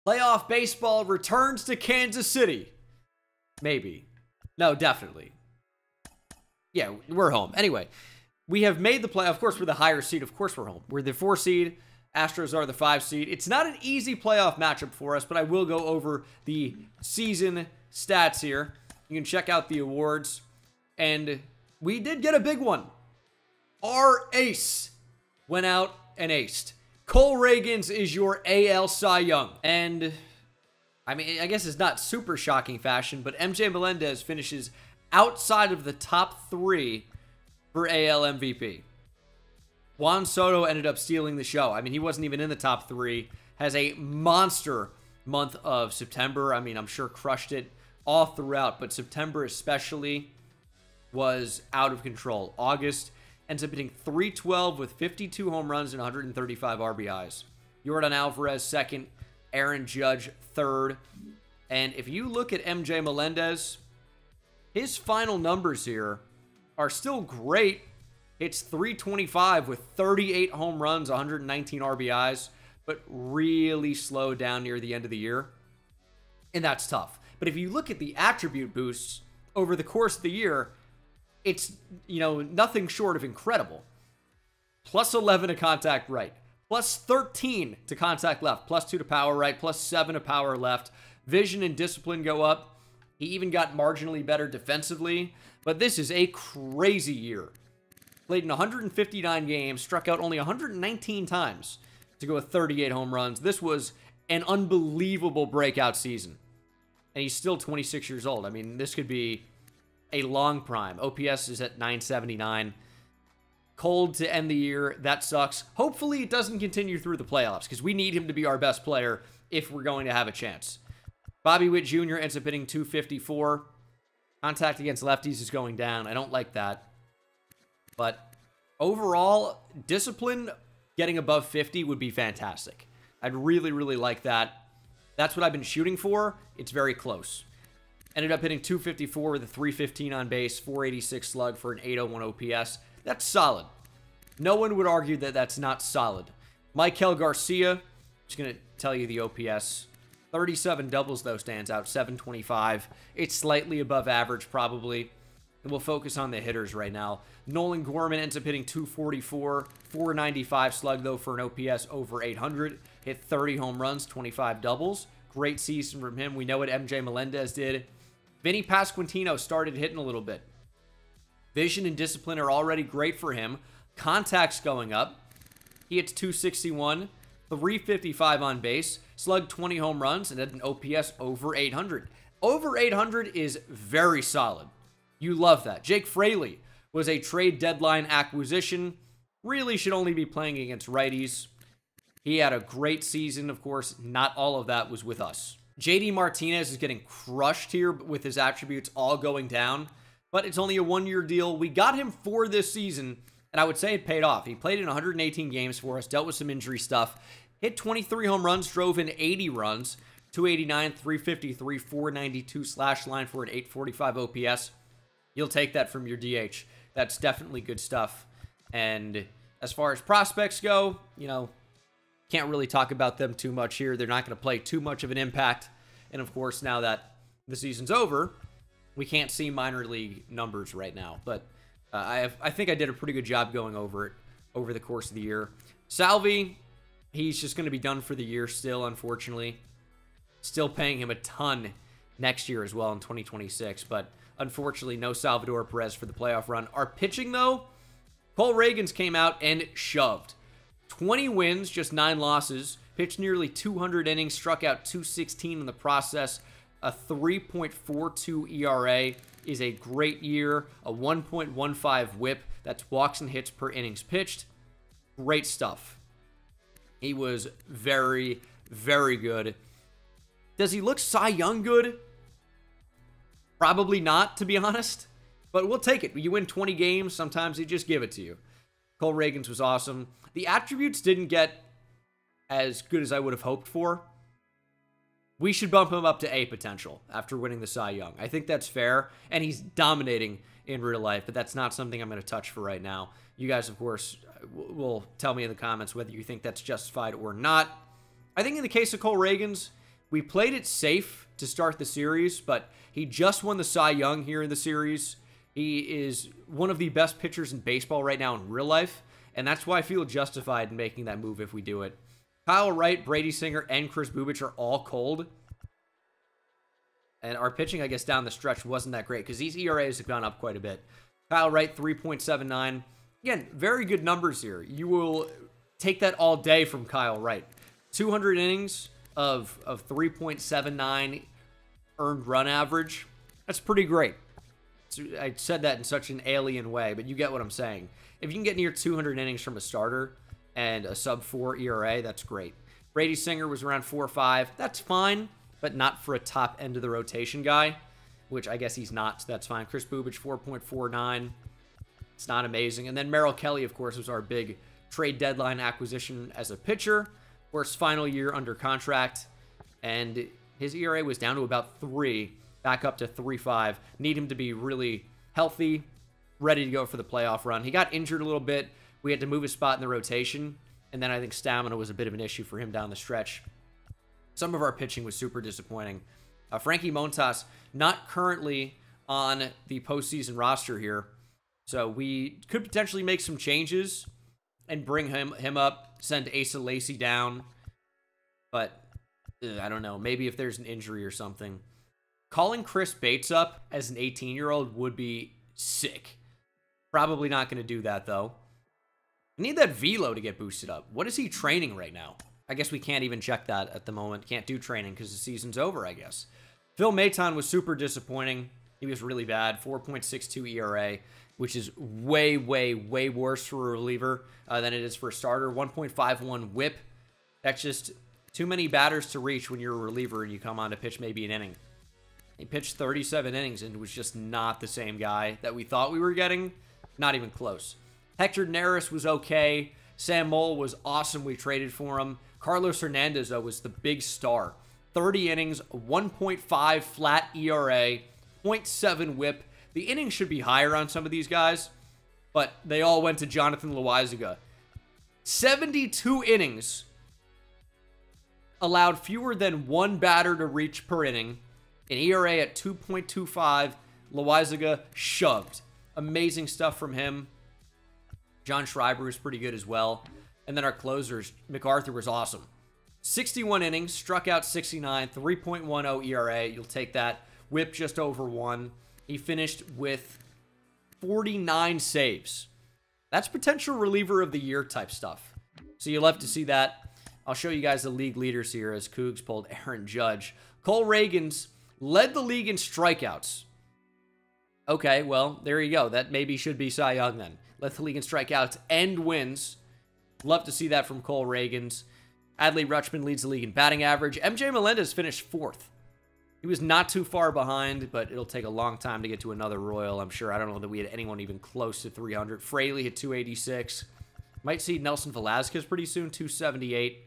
Playoff baseball returns to Kansas City. Maybe. No, definitely. Yeah, we're home. Anyway, we have made the play. Of course, we're the higher seed. Of course, we're home. We're the 4 seed. Astros are the 5 seed. It's not an easy playoff matchup for us, but I will go over the season stats here. You can check out the awards. And we did get a big one. Our ace went out and aced. Cole Ragans is your AL Cy Young. And, I mean, I guess it's not super shocking fashion, but MJ Melendez finishes outside of the top 3 for AL MVP. Juan Soto ended up stealing the show. I mean, he wasn't even in the top 3. Has a monster month of September. I mean, I'm sure crushed it all throughout, but September especially was out of control. August ends up hitting .312 with 52 home runs and 135 RBIs. Yordan Alvarez second, Aaron Judge third. And if you look at MJ Melendez, his final numbers here are still great. It's .325 with 38 home runs, 119 RBIs, but really slowed down near the end of the year. And that's tough. But if you look at the attribute boosts over the course of the year, it's, you know, nothing short of incredible. Plus 11 to contact right. Plus 13 to contact left. Plus 2 to power right. Plus 7 to power left. Vision and discipline go up. He even got marginally better defensively. But this is a crazy year. Played in 159 games. Struck out only 119 times to go with 38 home runs. This was an unbelievable breakout season. And he's still 26 years old. I mean, this could be a long prime. OPS is at 979. Cold to end the year. That sucks. Hopefully it doesn't continue through the playoffs because we need him to be our best player if we're going to have a chance. Bobby Witt Jr. ends up hitting .254. Contact against lefties is going down. I don't like that. But overall, discipline getting above 50 would be fantastic. I'd really, really like that. That's what I've been shooting for. It's very close. Ended up hitting .254 with a .315 on base, .486 slug for an .801 OPS. That's solid. No one would argue that that's not solid. Michael Garcia, just going to tell you the OPS. 37 doubles, though, stands out. .725. It's slightly above average, probably. And we'll focus on the hitters right now. Nolan Gorman ends up hitting .244. .495 slug, though, for an OPS over 800. Hit 30 home runs, 25 doubles. Great season from him. We know what MJ Melendez did. Vinny Pasquantino started hitting a little bit. Vision and discipline are already great for him. Contact's going up. He hits .261, .355 on base, slugged 20 home runs, and had an OPS over 800. Over 800 is very solid. You love that. Jake Fraley was a trade deadline acquisition. Really should only be playing against righties. He had a great season. Of course, not all of that was with us. JD Martinez is getting crushed here with his attributes all going down, but it's only a one-year deal. We got him for this season, and I would say it paid off. He played in 118 games for us, dealt with some injury stuff, hit 23 home runs, drove in 80 runs, .289, .353, .492 slash line for an .845 OPS. You'll take that from your DH. That's definitely good stuff. And as far as prospects go, you know, can't really talk about them too much here. They're not going to play too much of an impact. And of course, now that the season's over, we can't see minor league numbers right now. But I think I did a pretty good job going over it over the course of the year. Salvi, he's just going to be done for the year still, unfortunately. Still paying him a ton next year as well in 2026. But unfortunately, no Salvador Perez for the playoff run. Our pitching, though, Cole Ragans came out and shoved. 20 wins, just 9 losses. Pitched nearly 200 innings, struck out .216 in the process. A 3.42 ERA is a great year. A 1.15 whip. That's walks and hits per innings pitched. Great stuff. He was very, very good. Does he look Cy Young good? Probably not, to be honest. But we'll take it. You win 20 games, sometimes they just give it to you. Cole Ragans was awesome. The attributes didn't get as good as I would have hoped for. We should bump him up to A potential after winning the Cy Young. I think that's fair, and he's dominating in real life, but that's not something I'm going to touch for right now. You guys, of course, will tell me in the comments whether you think that's justified or not. I think in the case of Cole Ragans, We played it safe to start the series, but he just won the Cy Young here in the series. He is one of the best pitchers in baseball right now in real life, and that's why I feel justified in making that move if we do it. Kyle Wright, Brady Singer, and Chris Bubich are all cold. And our pitching, I guess, down the stretch wasn't that great because these ERAs have gone up quite a bit. Kyle Wright, 3.79. Again, very good numbers here. You will take that all day from Kyle Wright. 200 innings of 3.79 earned run average. That's pretty great. I said that in such an alien way, but you get what I'm saying. If you can get near 200 innings from a starter and a sub-4 ERA, that's great. Brady Singer was around 4.5. That's fine, but not for a top end of the rotation guy, which I guess he's not, so that's fine. Chris Bubich, 4.49. It's not amazing. And then Merrill Kelly, of course, was our big trade deadline acquisition as a pitcher. Of course, final year under contract, and his ERA was down to about 3, back up to 3.5. Need him to be really healthy, ready to go for the playoff run. He got injured a little bit. We had to move his spot in the rotation, and then I think stamina was a bit of an issue for him down the stretch. Some of our pitching was super disappointing. Frankie Montas, not currently on the postseason roster here, so we could potentially make some changes and bring him up, send Asa Lacy down, but I don't know. Maybe if there's an injury or something. Calling Chris Bates up as an 18-year-old would be sick. Probably not going to do that, though. I need that velo to get boosted up. What is he training right now? I guess we can't even check that at the moment. Can't do training because the season's over, I guess. Phil Maton was super disappointing. He was really bad. 4.62 ERA, which is way, way, way worse for a reliever than it is for a starter. 1.51 whip. That's just too many batters to reach when you're a reliever and you come on to pitch maybe an inning. He pitched 37 innings and was just not the same guy that we thought we were getting. Not even close. Hector Neris was okay. Sam Moll was awesome. We traded for him. Carlos Hernandez, though, was the big star. 30 innings, 1.5 flat ERA, 0.7 whip. The innings should be higher on some of these guys, but they all went to Jonathan Loaisiga. 72 innings, allowed fewer than one batter to reach per inning. An ERA at 2.25. Loaisiga shoved. Amazing stuff from him. John Schreiber was pretty good as well. And then our closers, MacArthur was awesome. 61 innings, struck out 69, 3.10 ERA. You'll take that. Whip just over 1. He finished with 49 saves. That's potential reliever of the year type stuff. So you'll have to see that. I'll show you guys the league leaders here as Cougs pulled Aaron Judge. Cole Reagans led the league in strikeouts. Okay, well, there you go. That maybe should be Cy Young then. Led the league in strikeouts and wins. Love to see that from Cole Reagans. Adley Rutschman leads the league in batting average. MJ Melendez finished 4th. He was not too far behind, but it'll take a long time to get to another Royal, I'm sure. I don't know that we had anyone even close to 300. Fraley hit 286. Might see Nelson Velasquez pretty soon, 278.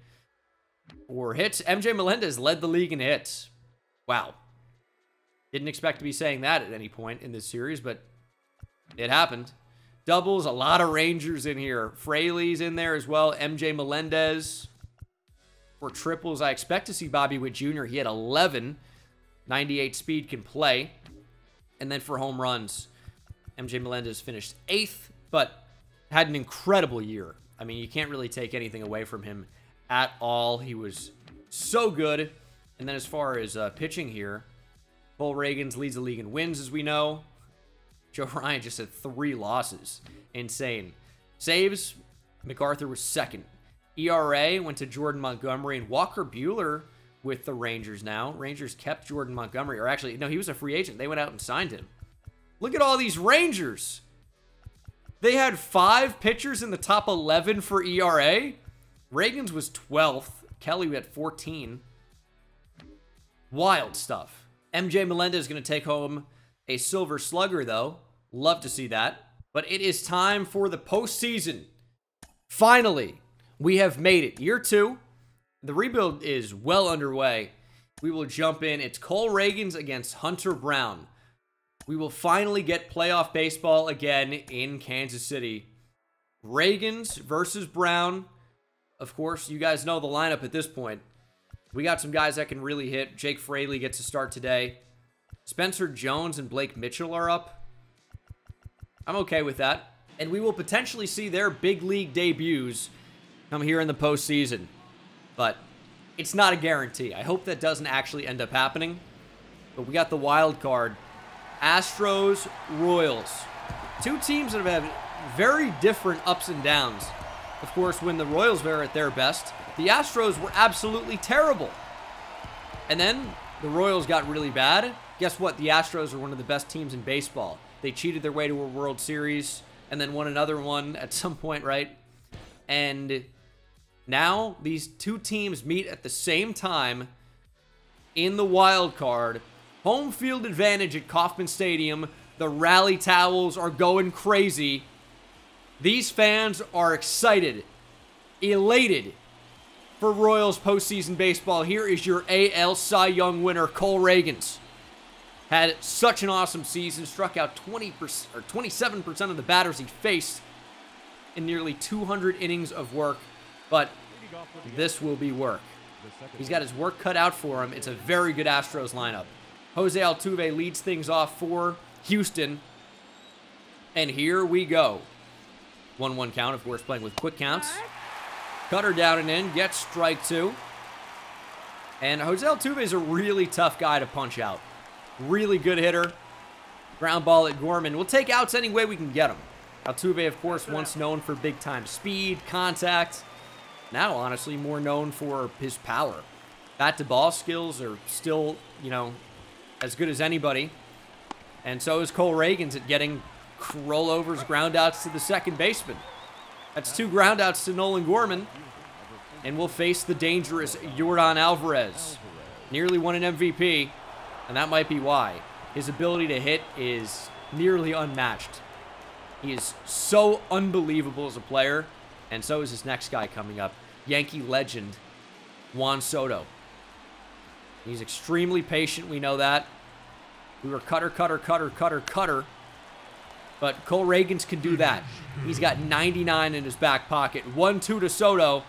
4 hits. MJ Melendez led the league in hits. Wow. Didn't expect to be saying that at any point in this series, but it happened. Doubles, a lot of Rangers in here. Fraley's in there as well. MJ Melendez. For triples, I expect to see Bobby Witt Jr. He had 11. 98 speed, can play. And then for home runs, MJ Melendez finished 8th, but had an incredible year. I mean, you can't really take anything away from him at all. He was so good. And then as far as pitching here, Cole Reagans leads the league in wins, as we know. Joe Ryan just had 3 losses. Insane. Saves, MacArthur was 2nd. ERA went to Jordan Montgomery, and Walker Buehler with the Rangers now. Rangers kept Jordan Montgomery, or actually, no, he was a free agent. They went out and signed him. Look at all these Rangers. They had 5 pitchers in the top 11 for ERA. Reagans was 12th. Kelly had 14. Wild stuff. MJ Melendez is going to take home a Silver Slugger, though. Love to see that. But it is time for the postseason. Finally, we have made it. Year 2. The rebuild is well underway. We will jump in. It's Cole Reagans against Hunter Brown. We will finally get playoff baseball again in Kansas City. Reagans versus Brown. Of course, you guys know the lineup at this point. We got some guys that can really hit. Jake Fraley gets a start today. Spencer Jones and Blake Mitchell are up. I'm okay with that. And we will potentially see their big league debuts come here in the postseason. But it's not a guarantee. I hope that doesn't actually end up happening. But we got the wild card. Astros, Royals. Two teams that have had very different ups and downs. Of course, when the Royals were at their best, the Astros were absolutely terrible. And then the Royals got really bad. Guess what? The Astros are one of the best teams in baseball. They cheated their way to a World Series and then won another one at some point, right? And now these two teams meet at the same time in the wild card. Home field advantage at Kauffman Stadium. The rally towels are going crazy. These fans are excited, elated for Royals postseason baseball. Here is your AL Cy Young winner, Cole Ragans. Had such an awesome season, struck out 20% or 27% of the batters he faced in nearly 200 innings of work, but this will be work. He's got his work cut out for him. It's a very good Astros lineup. Jose Altuve leads things off for Houston, and here we go. 1-1 count, of course, playing with quick counts. Cutter down and in, gets strike two. And Jose Altuve is a really tough guy to punch out. Really good hitter. Ground ball at Gorman. We'll take outs any way we can get them. Altuve, of course, once known for big-time speed, contact. Now, honestly, more known for his power. Bat-to-ball skills are still, you know, as good as anybody. And so is Cole Ragans at getting rollovers, groundouts to the second baseman. That's 2 groundouts to Nolan Gorman. And we'll face the dangerous Yordan Alvarez. Nearly won an MVP, and that might be why. His ability to hit is nearly unmatched. He is so unbelievable as a player, and so is this next guy coming up. Yankee legend, Juan Soto. He's extremely patient, we know that. We were cutter. But Cole Ragans can do that. He's got 99 in his back pocket. 1-2 to Soto.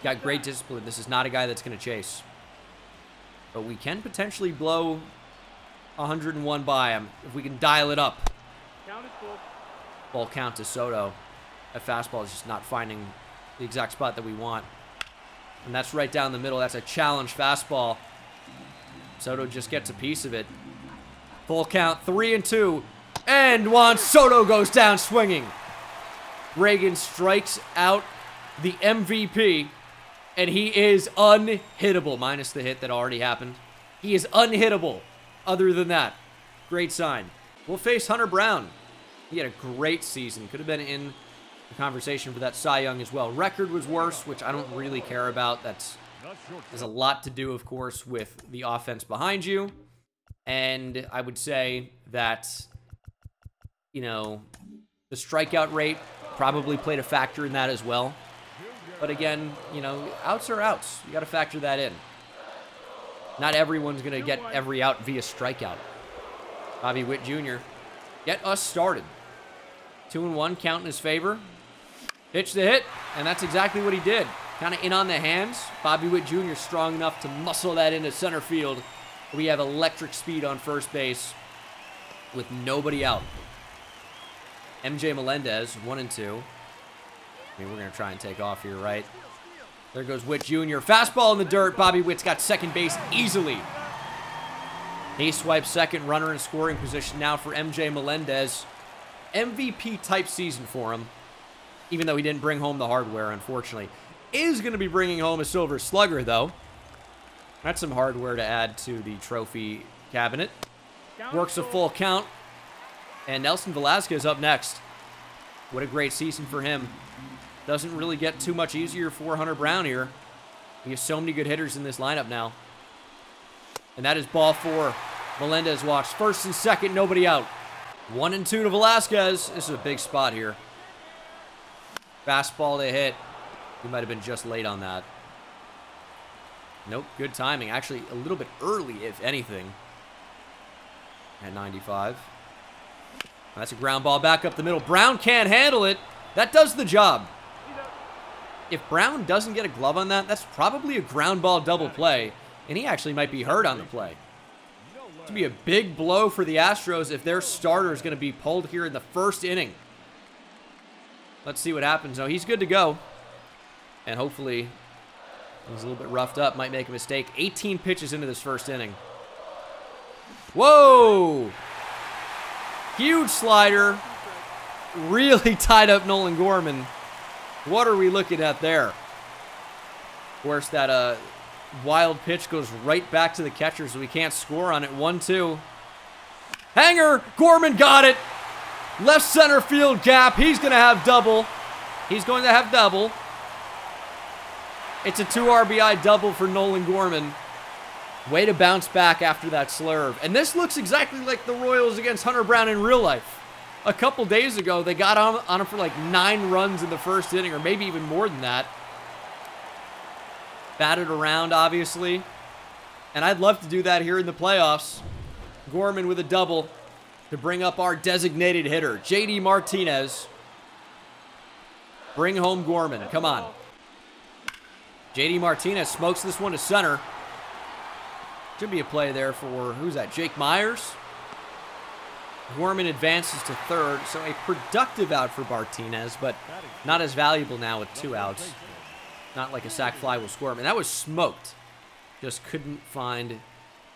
Got great discipline. This is not a guy that's going to chase. But we can potentially blow 101 by him if we can dial it up. Ball count to Soto. That fastball is just not finding the exact spot that we want. And that's right down the middle. That's a challenge fastball. Soto just gets a piece of it. Full count, 3-2. And Juan Soto goes down swinging. Reagan strikes out the MVP. And he is unhittable, minus the hit that already happened. He is unhittable. Other than that, great sign. We'll face Hunter Brown. He had a great season. Could have been in the conversation for that Cy Young as well. Record was worse, which I don't really care about. There's a lot to do, of course, with the offense behind you. And I would say that, you know, the strikeout rate probably played a factor in that as well. But again, you know, outs are outs. You got to factor that in. Not everyone's going to get every out via strikeout. Bobby Witt Jr. Get us started. 2-1, count in his favor. Pitch the hit, and that's exactly what he did. Kind of in on the hands. Bobby Witt Jr. strong enough to muscle that into center field. We have electric speed on first base with nobody out. MJ Melendez, 1-2. I mean, we're going to try and take off here, right? There goes Witt Jr. Fastball in the dirt. Bobby Witt's got second base easily. He swipes second, runner in scoring position now for MJ Melendez. MVP-type season for him, even though he didn't bring home the hardware, unfortunately. Is going to be bringing home a Silver Slugger, though. That's some hardware to add to the trophy cabinet. Works a full count. And Nelson Velasquez up next. What a great season for him. Doesn't really get too much easier for Hunter Brown here. He has so many good hitters in this lineup now. And that is ball 4. Melendez walks first and second, nobody out. 1-2 to Velasquez. This is a big spot here. Fastball to hit. He might have been just late on that. Nope, good timing. Actually, a little bit early, if anything. At 95. That's a ground ball back up the middle. Brown can't handle it. That does the job. if Brown doesn't get a glove on that, that's probably a ground ball double play, and he actually might be hurt on the play. It's going to be a big blow for the Astros if their starter is going to be pulled here in the first inning. Let's see what happens. No, he's good to go. And hopefully, he's a little bit roughed up. Might make a mistake. 18 pitches into this first inning. Whoa! Huge slider. Really tied up Nolan Gorman. What are we looking at there? Of course, that wild pitch goes right back to the catcher, so we can't score on it. 1-2. Hanger! Gorman got it! Left center field gap. He's going to have double. He's going to have double. It's a 2 RBI double for Nolan Gorman. Way to bounce back after that slurve. And this looks exactly like the Royals against Hunter Brown in real life. A couple days ago, they got on him for like 9 runs in the first inning, or maybe even more than that. Batted around, obviously. And I'd love to do that here in the playoffs. Gorman with a double to bring up our designated hitter, JD Martinez. Bring home Gorman. Come on. JD Martinez smokes this one to center. Should be a play there for, who's that, Jake Myers? Gorman advances to third, so a productive out for Martinez, but not as valuable now with 2 outs. Not like a sac fly will score him. And that was smoked. Just couldn't find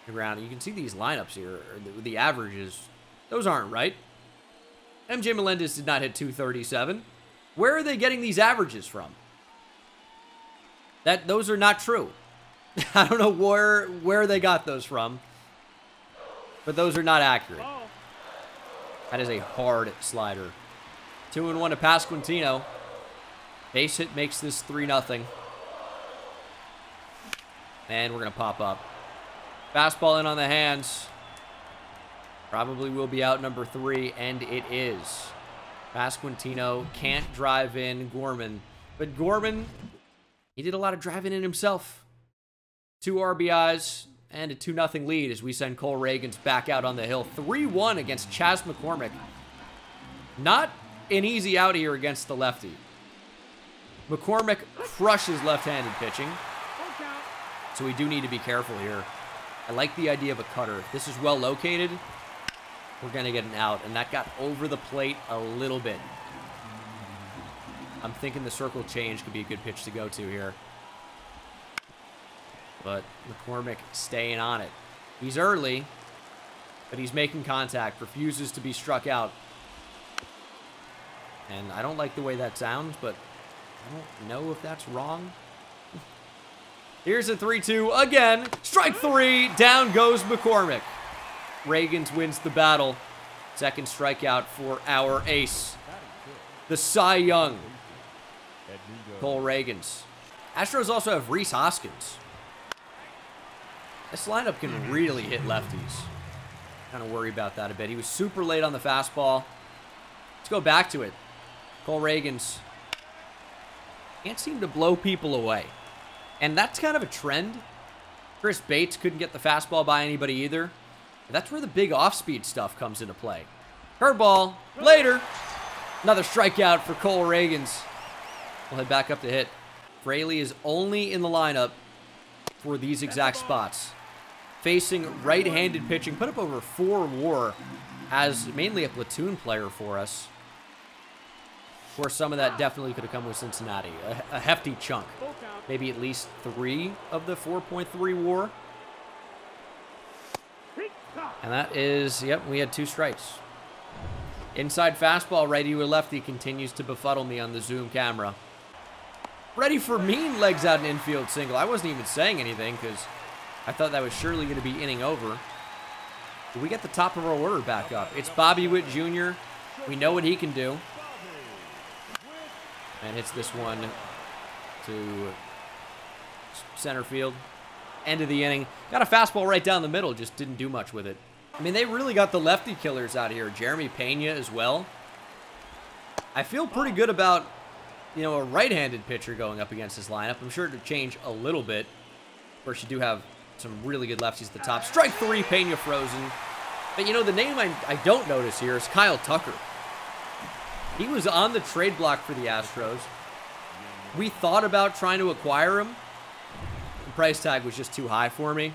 the ground. You can see these lineups here, the averages. Those aren't right. MJ Melendez did not hit 237. Where are they getting these averages from? Those are not true. I don't know where they got those from, but those are not accurate. That is a hard slider. 2-1 to Pasquantino. Base hit makes this 3-0. And we're going to pop up. Fastball in on the hands. Probably will be out number 3, and it is. Pasquantino can't drive in Gorman. But Gorman, he did a lot of driving in himself. 2 RBIs and a 2-0 lead as we send Cole Reagans back out on the hill. 3-1 against Chas McCormick. Not an easy out here against the lefty. McCormick crushes left-handed pitching. So we do need to be careful here. I like the idea of a cutter. If this is well located, we're going to get an out. And that got over the plate a little bit. I'm thinking the circle change could be a good pitch to go to here. But McCormick staying on it. He's early, but he's making contact. Refuses to be struck out. And I don't like the way that sounds, but I don't know if that's wrong. Here's a 3-2 again. Strike 3. Down goes McCormick. Reagans wins the battle. Second strikeout for our ace. The Cy Young. Cole Reagans. Astros also have Rhys Hoskins. This lineup can really hit lefties. Kind of worry about that a bit. He was super late on the fastball. Let's go back to it. Cole Reagans can't seem to blow people away. And that's kind of a trend. Chris Bates couldn't get the fastball by anybody either. That's where the big off-speed stuff comes into play. Curveball. Later. Another strikeout for Cole Reagans. We'll head back up to hit. Fraley is only in the lineup for these exact spots. Facing right-handed pitching. Put up over 4 WAR as mainly a platoon player for us. Of course, some of that definitely could have come with Cincinnati. A hefty chunk. Maybe at least 3 of the 4.3 WAR. And that is, yep, we had 2 strikes. Inside fastball, righty or lefty, continues to befuddle me on the zoom camera. Ready for mean legs out an infield single. I wasn't even saying anything because I thought that was surely going to be inning over. But we get the top of our order back up. It's Bobby Witt Jr. We know what he can do. And hits this one to center field. End of the inning. Got a fastball right down the middle. Just didn't do much with it. I mean, they really got the lefty killers out here. Jeremy Pena as well. I feel pretty good about, you know, a right-handed pitcher going up against this lineup. I'm sure it'll change a little bit. Of course, you do have some really good lefties at the top. Strike 3, Pena frozen. But, you know, the name I don't notice here is Kyle Tucker. He was on the trade block for the Astros. We thought about trying to acquire him. The price tag was just too high for me.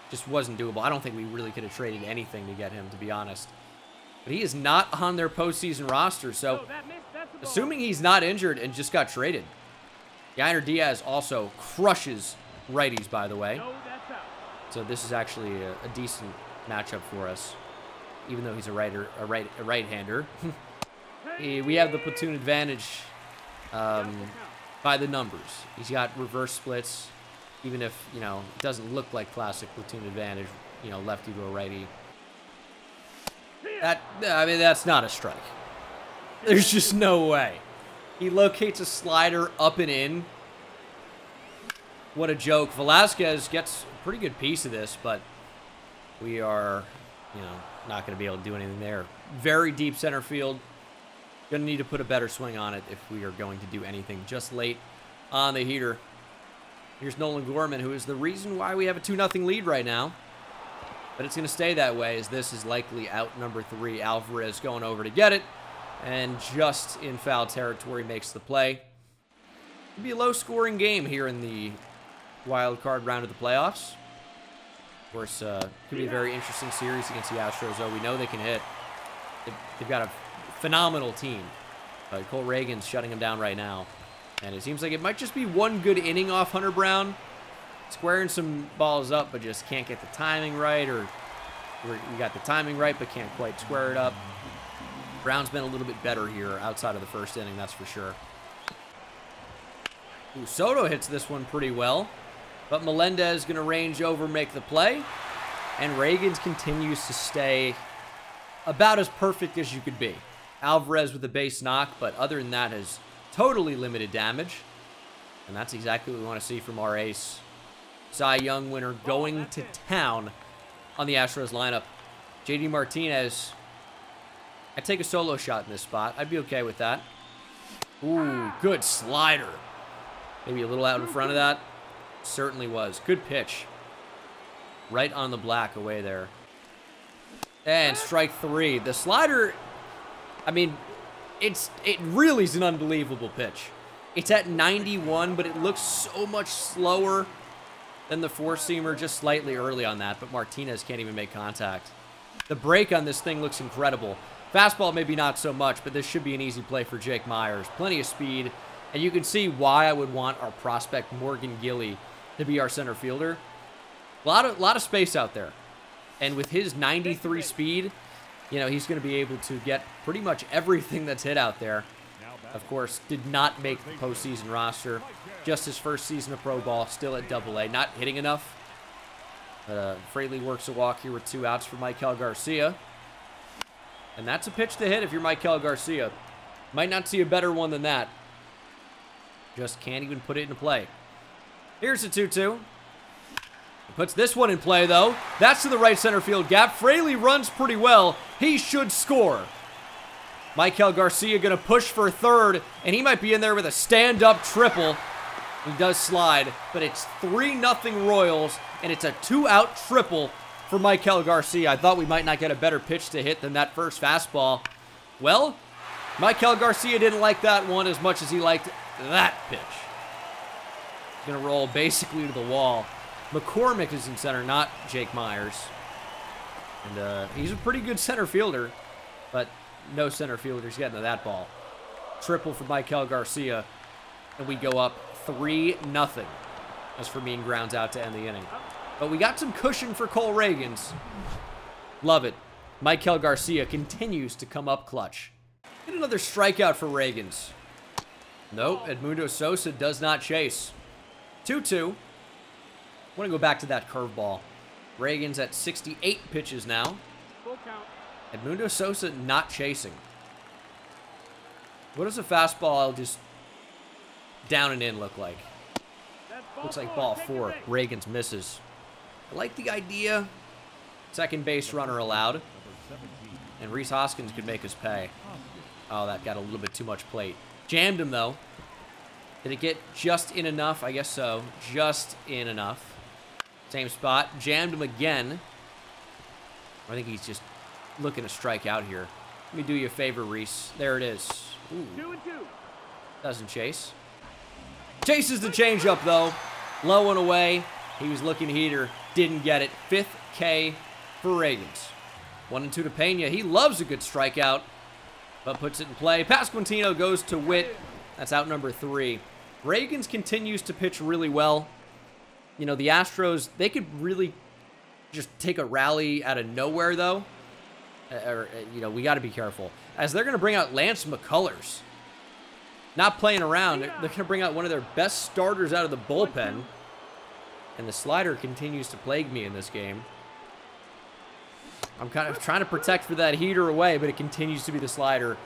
Just wasn't doable. I don't think we really could have traded anything to get him, to be honest. But he is not on their postseason roster, so assuming he's not injured and just got traded. Yainer Diaz also crushes righties, by the way. So this is actually a decent matchup for us, even though he's a right-hander. We have the platoon advantage by the numbers. He's got reverse splits, even if, you know, it doesn't look like classic platoon advantage, you know, lefty to a righty. I mean, that's not a strike. There's just no way. He locates a slider up and in. What a joke. Velasquez gets a pretty good piece of this, but we are, you know, not going to be able to do anything there. Very deep center field. Going to need to put a better swing on it if we are going to do anything just late on the heater. Here's Nolan Gorman, who is the reason why we have a 2-0 lead right now. But it's going to stay that way, as this is likely out number 3. Alvarez going over to get it. And just in foul territory makes the play. It'll be a low-scoring game here in the wild card round of the playoffs. Of course, could be a very interesting series against the Astros, though. We know they can hit. They've got a phenomenal team. Cole Reagan's shutting him down right now. And it seems like it might just be one good inning off Hunter Brown. Squaring some balls up, but just can't get the timing right, or we got the timing right, but can't quite square it up. Brown's been a little bit better here outside of the first inning, that's for sure. Ooh, Soto hits this one pretty well, but Melendez going to range over, make the play, and Reagans continues to stay about as perfect as you could be. Alvarez with a base knock, but other than that has totally limited damage, and that's exactly what we want to see from our ace. Cy Young winner going to town on the Astros lineup. JD Martinez. I'd take a solo shot in this spot. I'd be okay with that. Ooh, good slider. Maybe a little out in front of that. Certainly was. Good pitch. Right on the black away there. And strike 3. The slider, I mean, it really is an unbelievable pitch. It's at 91, but it looks so much slower than the four-seamer, just slightly early on that, but Martinez can't even make contact. The break on this thing looks incredible. Fastball maybe not so much, but this should be an easy play for Jake Myers. Plenty of speed, and you can see why I would want our prospect Morgan Gilly to be our center fielder. A lot of space out there, and with his 93 speed, you know, he's going to be able to get pretty much everything that's hit out there. Of course, did not make the postseason roster. Just his first season of pro ball, still at Double-A. Not hitting enough. Fraley works a walk here with 2 outs for Michael Garcia. And that's a pitch to hit if you're Michael Garcia. Might not see a better one than that. Just can't even put it into play. Here's the 2-2. Puts this one in play, though. That's to the right center field gap. Fraley runs pretty well. He should score. Michael Garcia going to push for third, and he might be in there with a stand-up triple. He does slide, but it's 3-0 Royals, and it's a 2-out triple for Michael Garcia. I thought we might not get a better pitch to hit than that first fastball. Well, Michael Garcia didn't like that one as much as he liked that pitch. He's going to roll basically to the wall. McCormick is in center, not Jake Myers. And he's a pretty good center fielder, but no center fielder's getting to that ball. Triple for Michael Garcia, and we go up 3-0 as Fermin grounds out to end the inning. But we got some cushion for Cole Reagans. Love it. Michael Garcia continues to come up clutch. Get another strikeout for Reagans. Nope, Edmundo Sosa does not chase. 2-2. I want to go back to that curveball. Reagans at 68 pitches now. Full count. Edmundo Sosa not chasing. What does a fastball just down and in look like? Looks like ball 4. Reagans misses. I like the idea. Second base runner allowed. And Rhys Hoskins could make us pay. Oh, that got a little bit too much plate. Jammed him, though. Did it get just in enough? I guess so. Just in enough. Same spot. Jammed him again. I think he's just looking to strike out here. Let me do you a favor, Rhys. There it is. Ooh. 2-2. Doesn't chase. Chases the changeup, though. Low and away. He was looking heater. Didn't get it. 5th K for Reagans. 1-2 to Pena. He loves a good strikeout, but puts it in play. Pasquantino goes to Witt. That's out number 3. Reagans continues to pitch really well. You know, the Astros, they could really just take a rally out of nowhere, though. You know, we got to be careful. As they're going to bring out Lance McCullers. Not playing around. They're going to bring out one of their best starters out of the bullpen. And the slider continues to plague me in this game. I'm kind of trying to protect for that heater away, but it continues to be the slider.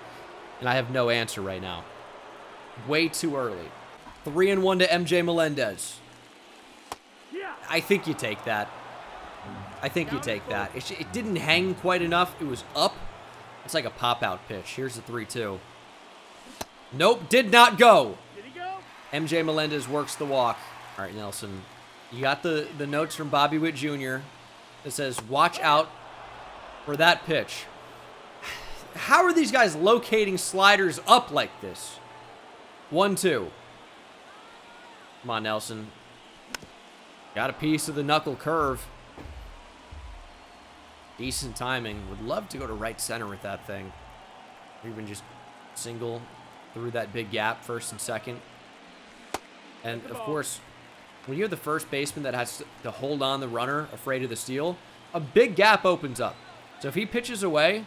And I have no answer right now. Way too early. 3-1 to MJ Melendez. I think you take that. I think you take that. It didn't hang quite enough. It was up. It's like a pop-out pitch. Here's the 3-2. Nope, did not go. Did he go? MJ Melendez works the walk. All right, Nelson. You got the notes from Bobby Witt Jr. that says, watch out for that pitch. How are these guys locating sliders up like this? 1-2. Come on, Nelson. Got a piece of the knuckle curve. Decent timing. Would love to go to right center with that thing. Or even just single through that big gap, first and second. And, of course, when you're the first baseman that has to hold on the runner, afraid of the steal, a big gap opens up. So if he pitches away,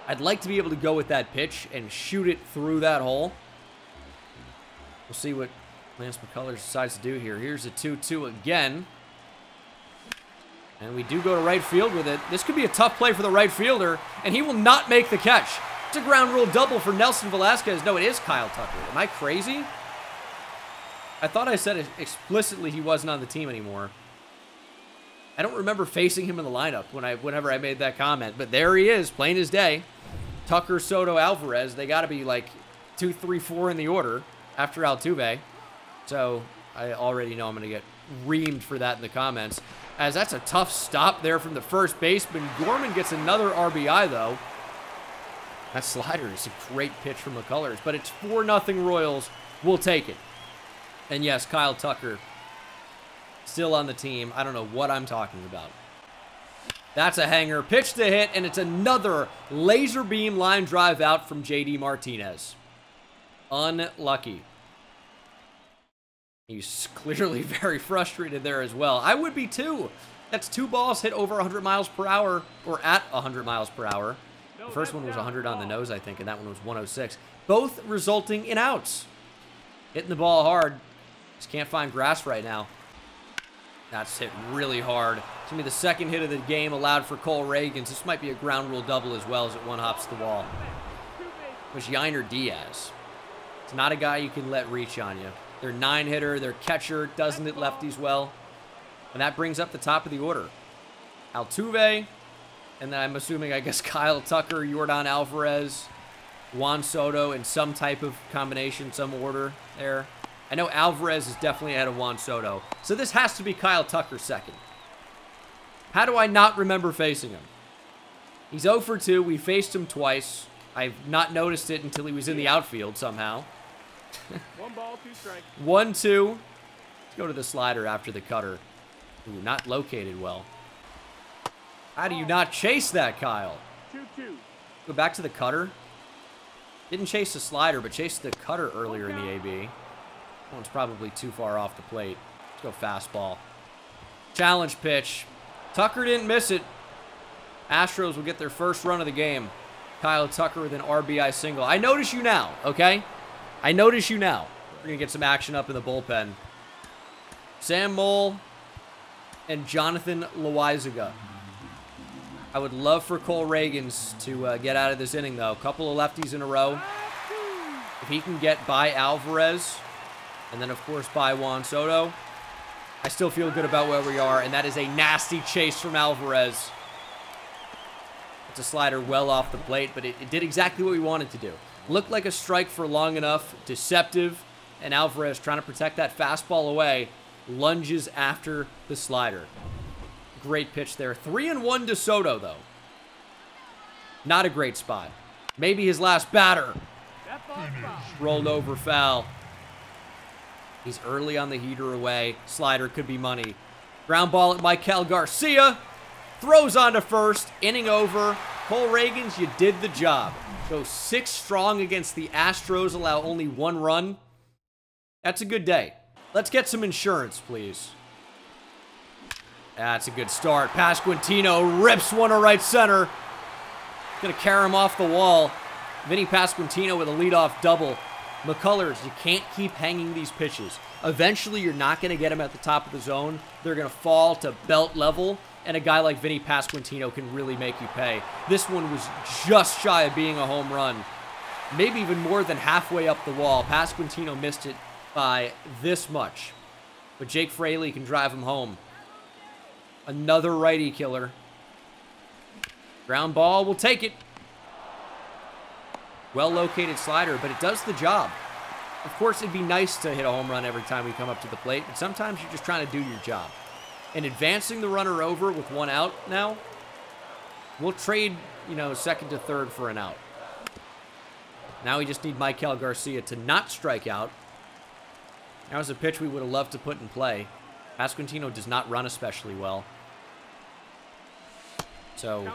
I'd like to be able to go with that pitch and shoot it through that hole. We'll see what Lance McCullers decides to do here. Here's a 2-2 again. And we do go to right field with it. This could be a tough play for the right fielder, and he will not make the catch. It's a ground rule double for Nelson Velasquez. No, it is Kyle Tucker. Am I crazy? I thought I said explicitly he wasn't on the team anymore. I don't remember facing him in the lineup whenever I made that comment, but there he is, plain as day. Tucker, Soto, Alvarez. They got to be like 2, 3, 4 in the order after Altuve. So I already know I'm going to get reamed for that in the comments, as that's a tough stop there from the first baseman. Gorman gets another RBI, though. That slider is a great pitch from McCullers, but it's 4-0 Royals. We'll take it. And yes, Kyle Tucker still on the team. I don't know what I'm talking about. That's a hanger. Pitch to hit, and it's another laser beam line drive out from J.D. Martinez. Unlucky. He's clearly very frustrated there as well. I would be too. That's 2 balls hit over 100 miles per hour, or at 100 miles per hour. The first one was 100 on the nose, I think, and that one was 106. Both resulting in outs. Hitting the ball hard. Just can't find grass right now. That's hit really hard. It's going to be the second hit of the game allowed for Cole Reagans. This might be a ground rule double as well, as it one-hops the wall. It was Yainer Diaz. It's not a guy you can let reach on you. Their 9-hitter, their catcher doesn't hit lefties well. And that brings up the top of the order. Altuve, and then I'm assuming, I guess, Kyle Tucker, Yordan Alvarez, Juan Soto in some type of combination, some order there. I know Alvarez is definitely ahead of Juan Soto. So this has to be Kyle Tucker second. How do I not remember facing him? He's 0 for 2. We faced him twice. I've not noticed it until he was in the outfield somehow. 1 ball, 2 strikes. 1-2. Let's go to the slider after the cutter. Ooh, not located well. How do you not chase that, Kyle? 2-2. Go back to the cutter. Didn't chase the slider, but chased the cutter earlier in the AB. That one's probably too far off the plate. Let's go fastball. Challenge pitch. Tucker didn't miss it. Astros will get their first run of the game. Kyle Tucker with an RBI single. I notice you now, okay? I notice you now. We're going to get some action up in the bullpen. Sam Mole and Jonathan Loaizaga. I would love for Cole Reagans to get out of this inning, though. A couple of lefties in a row. If he can get by Alvarez, and then, of course, by Juan Soto, I still feel good about where we are, and that is a nasty chase from Alvarez. It's a slider well off the plate, but it did exactly what we wanted to do. Looked like a strike for long enough, deceptive, and Alvarez, trying to protect that fastball away, lunges after the slider. Great pitch there. 3-1 to Soto, though. Not a great spot. Maybe his last batter. Rolled over foul. He's early on the heater away. Slider could be money. Ground ball at Michael Garcia. Throws on to first. Inning over. Cole Reagans, you did the job. Go 6 strong against the Astros. Allow only 1 run. That's a good day. Let's get some insurance, please. That's a good start. Pasquantino rips one to right center. Gonna carry him off the wall. Vinny Pasquantino with a leadoff double. McCullers, you can't keep hanging these pitches. Eventually, you're not going to get them at the top of the zone. They're going to fall to belt level, and a guy like Vinny Pasquantino can really make you pay. This one was just shy of being a home run. Maybe even more than halfway up the wall. Pasquantino missed it by this much. But Jake Fraley can drive him home. Another righty killer. Ground ball, will take it. Well-located slider, but it does the job. Of course, it'd be nice to hit a home run every time we come up to the plate, but sometimes you're just trying to do your job. And advancing the runner over with 1 out now, we'll trade, second to third for an out. Now we just need Michael Garcia to not strike out. That was a pitch we would have loved to put in play. Pasquantino does not run especially well. So,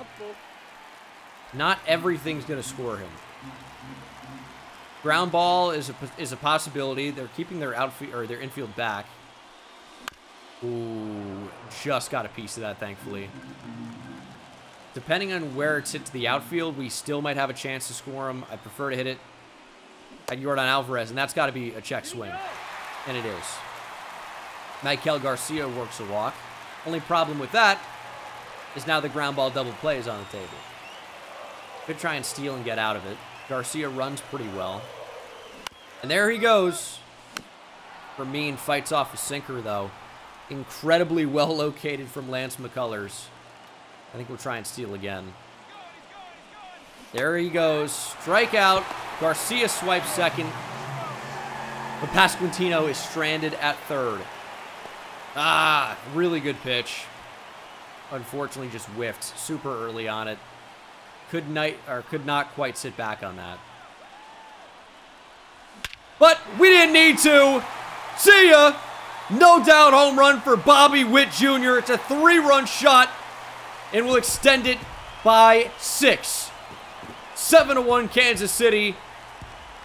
not everything's going to score him. Ground ball is a possibility. They're keeping their outfield or their infield back. Ooh, just got a piece of that, thankfully. Depending on where it's hit to the outfield, we still might have a chance to score him. I prefer to hit it at Yordan Alvarez, and that's got to be a check swing. And it is. Michael Garcia works a walk. Only problem with that is now the ground ball double play is on the table. Could try and steal and get out of it. Garcia runs pretty well. And there he goes. Fermin fights off a sinker, though. Incredibly well located from Lance McCullers. I think we'll try and steal again. There he goes. Strikeout. Garcia swipes second. But Pasquantino is stranded at third. Ah, really good pitch. Unfortunately, just whiffed super early on it. Could not quite sit back on that. But we didn't need to. See ya. No doubt home run for Bobby Witt Jr. It's a 3-run shot, and we'll extend it by 6. 7-1 Kansas City.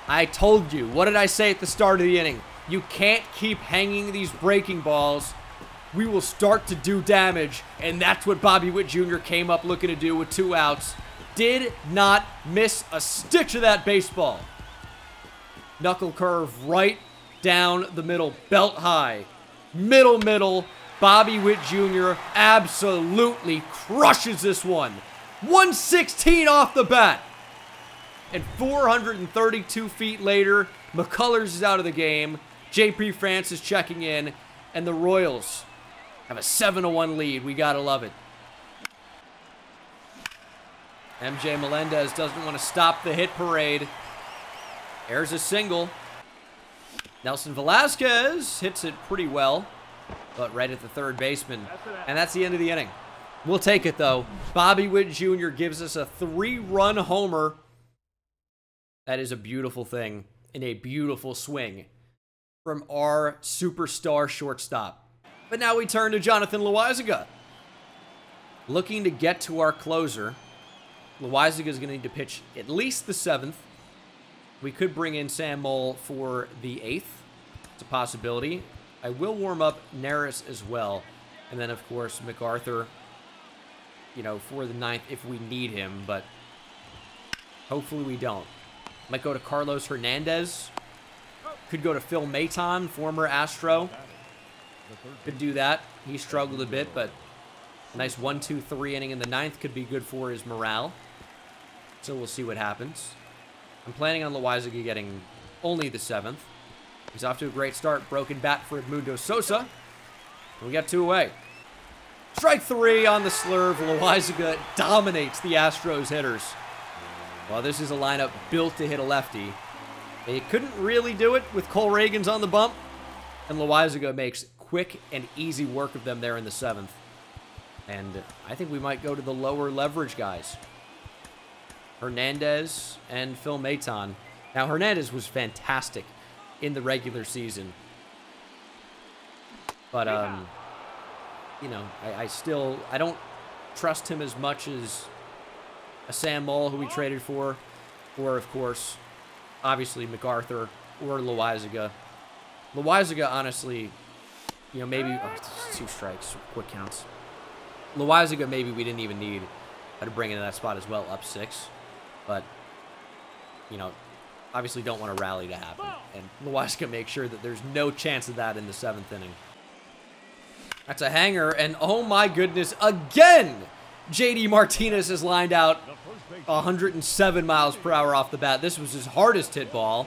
I told you. What did I say at the start of the inning? You can't keep hanging these breaking balls. We will start to do damage, and that's what Bobby Witt Jr. came up looking to do with 2 outs. Did not miss a stitch of that baseball. Knuckle curve right down the middle, belt high. Middle. Bobby Witt Jr. absolutely crushes this one. 116 off the bat. And 432 feet later, McCullers is out of the game. J.P. France is checking in. And the Royals have a 7-1 lead. We gotta love it. MJ Melendez doesn't want to stop the hit parade. There's a single. Nelson Velasquez hits it pretty well, but right at the third baseman. And that's the end of the inning. We'll take it, though. Bobby Witt Jr. gives us a 3-run homer. That is a beautiful thing and a beautiful swing from our superstar shortstop. But now we turn to Jonathan Loaisiga. Looking to get to our closer. Loaisiga is going to need to pitch at least the 7th. We could bring in Sam Moll for the 8th. It's a possibility. I will warm up Neris as well. And then, of course, MacArthur, for the 9th if we need him. But hopefully we don't. Might go to Carlos Hernandez. Could go to Phil Maton, former Astro. Could do that. He struggled a bit, but a nice 1-2-3 inning in the 9th could be good for his morale. So we'll see what happens. I'm planning on Loaisiga getting only the 7th. He's off to a great start. Broken bat for Edmundo Sosa. We got 2 away. Strike 3 on the slurve. Loaisiga dominates the Astros hitters. Well, this is a lineup built to hit a lefty. They couldn't really do it with Cole Reagans on the bump. And Loaisiga makes quick and easy work of them there in the 7th. And I think we might go to the lower leverage guys. Hernandez and Phil Maton. Now, Hernandez was fantastic in the regular season. But, you know, I don't trust him as much as a Sam Moll, who we traded for, or, of course, obviously MacArthur or Loizaga. Loizaga, honestly, you know, maybe... Oh, it's 2 strikes. What counts? Loizaga, maybe we didn't even need to bring into that spot as well, up 6. But, you know, obviously don't want a rally to happen. And Loizaga makes sure that there's no chance of that in the 7th inning. That's a hanger, and oh my goodness, again! JD Martinez has lined out 107 miles per hour off the bat. This was his hardest hit ball.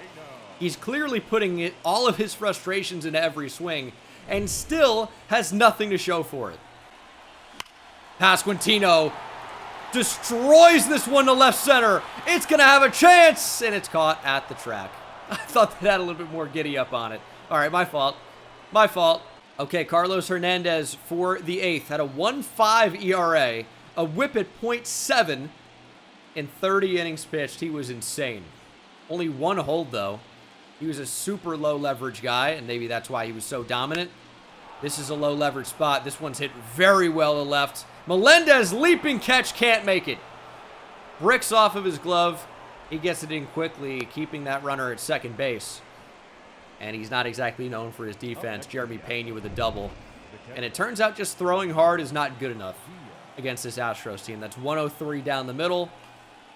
He's clearly putting all of his frustrations into every swing, and still has nothing to show for it. Pasquantino destroys this one to left center. It's going to have a chance, and it's caught at the track. I thought that had a little bit more giddy up on it. All right, my fault. My fault. Okay, Carlos Hernandez for the 8th had a 1.5 ERA, a whip at .7 in 30 innings pitched. He was insane. Only 1 hold, though. He was a super low leverage guy, and maybe that's why he was so dominant. This is a low leverage spot. This one's hit very well to left. Melendez, leaping catch, can't make it. Bricks off of his glove. He gets it in quickly, keeping that runner at second base. And he's not exactly known for his defense. Jeremy Pena with a double. And it turns out just throwing hard is not good enough against this Astros team. That's 103 down the middle.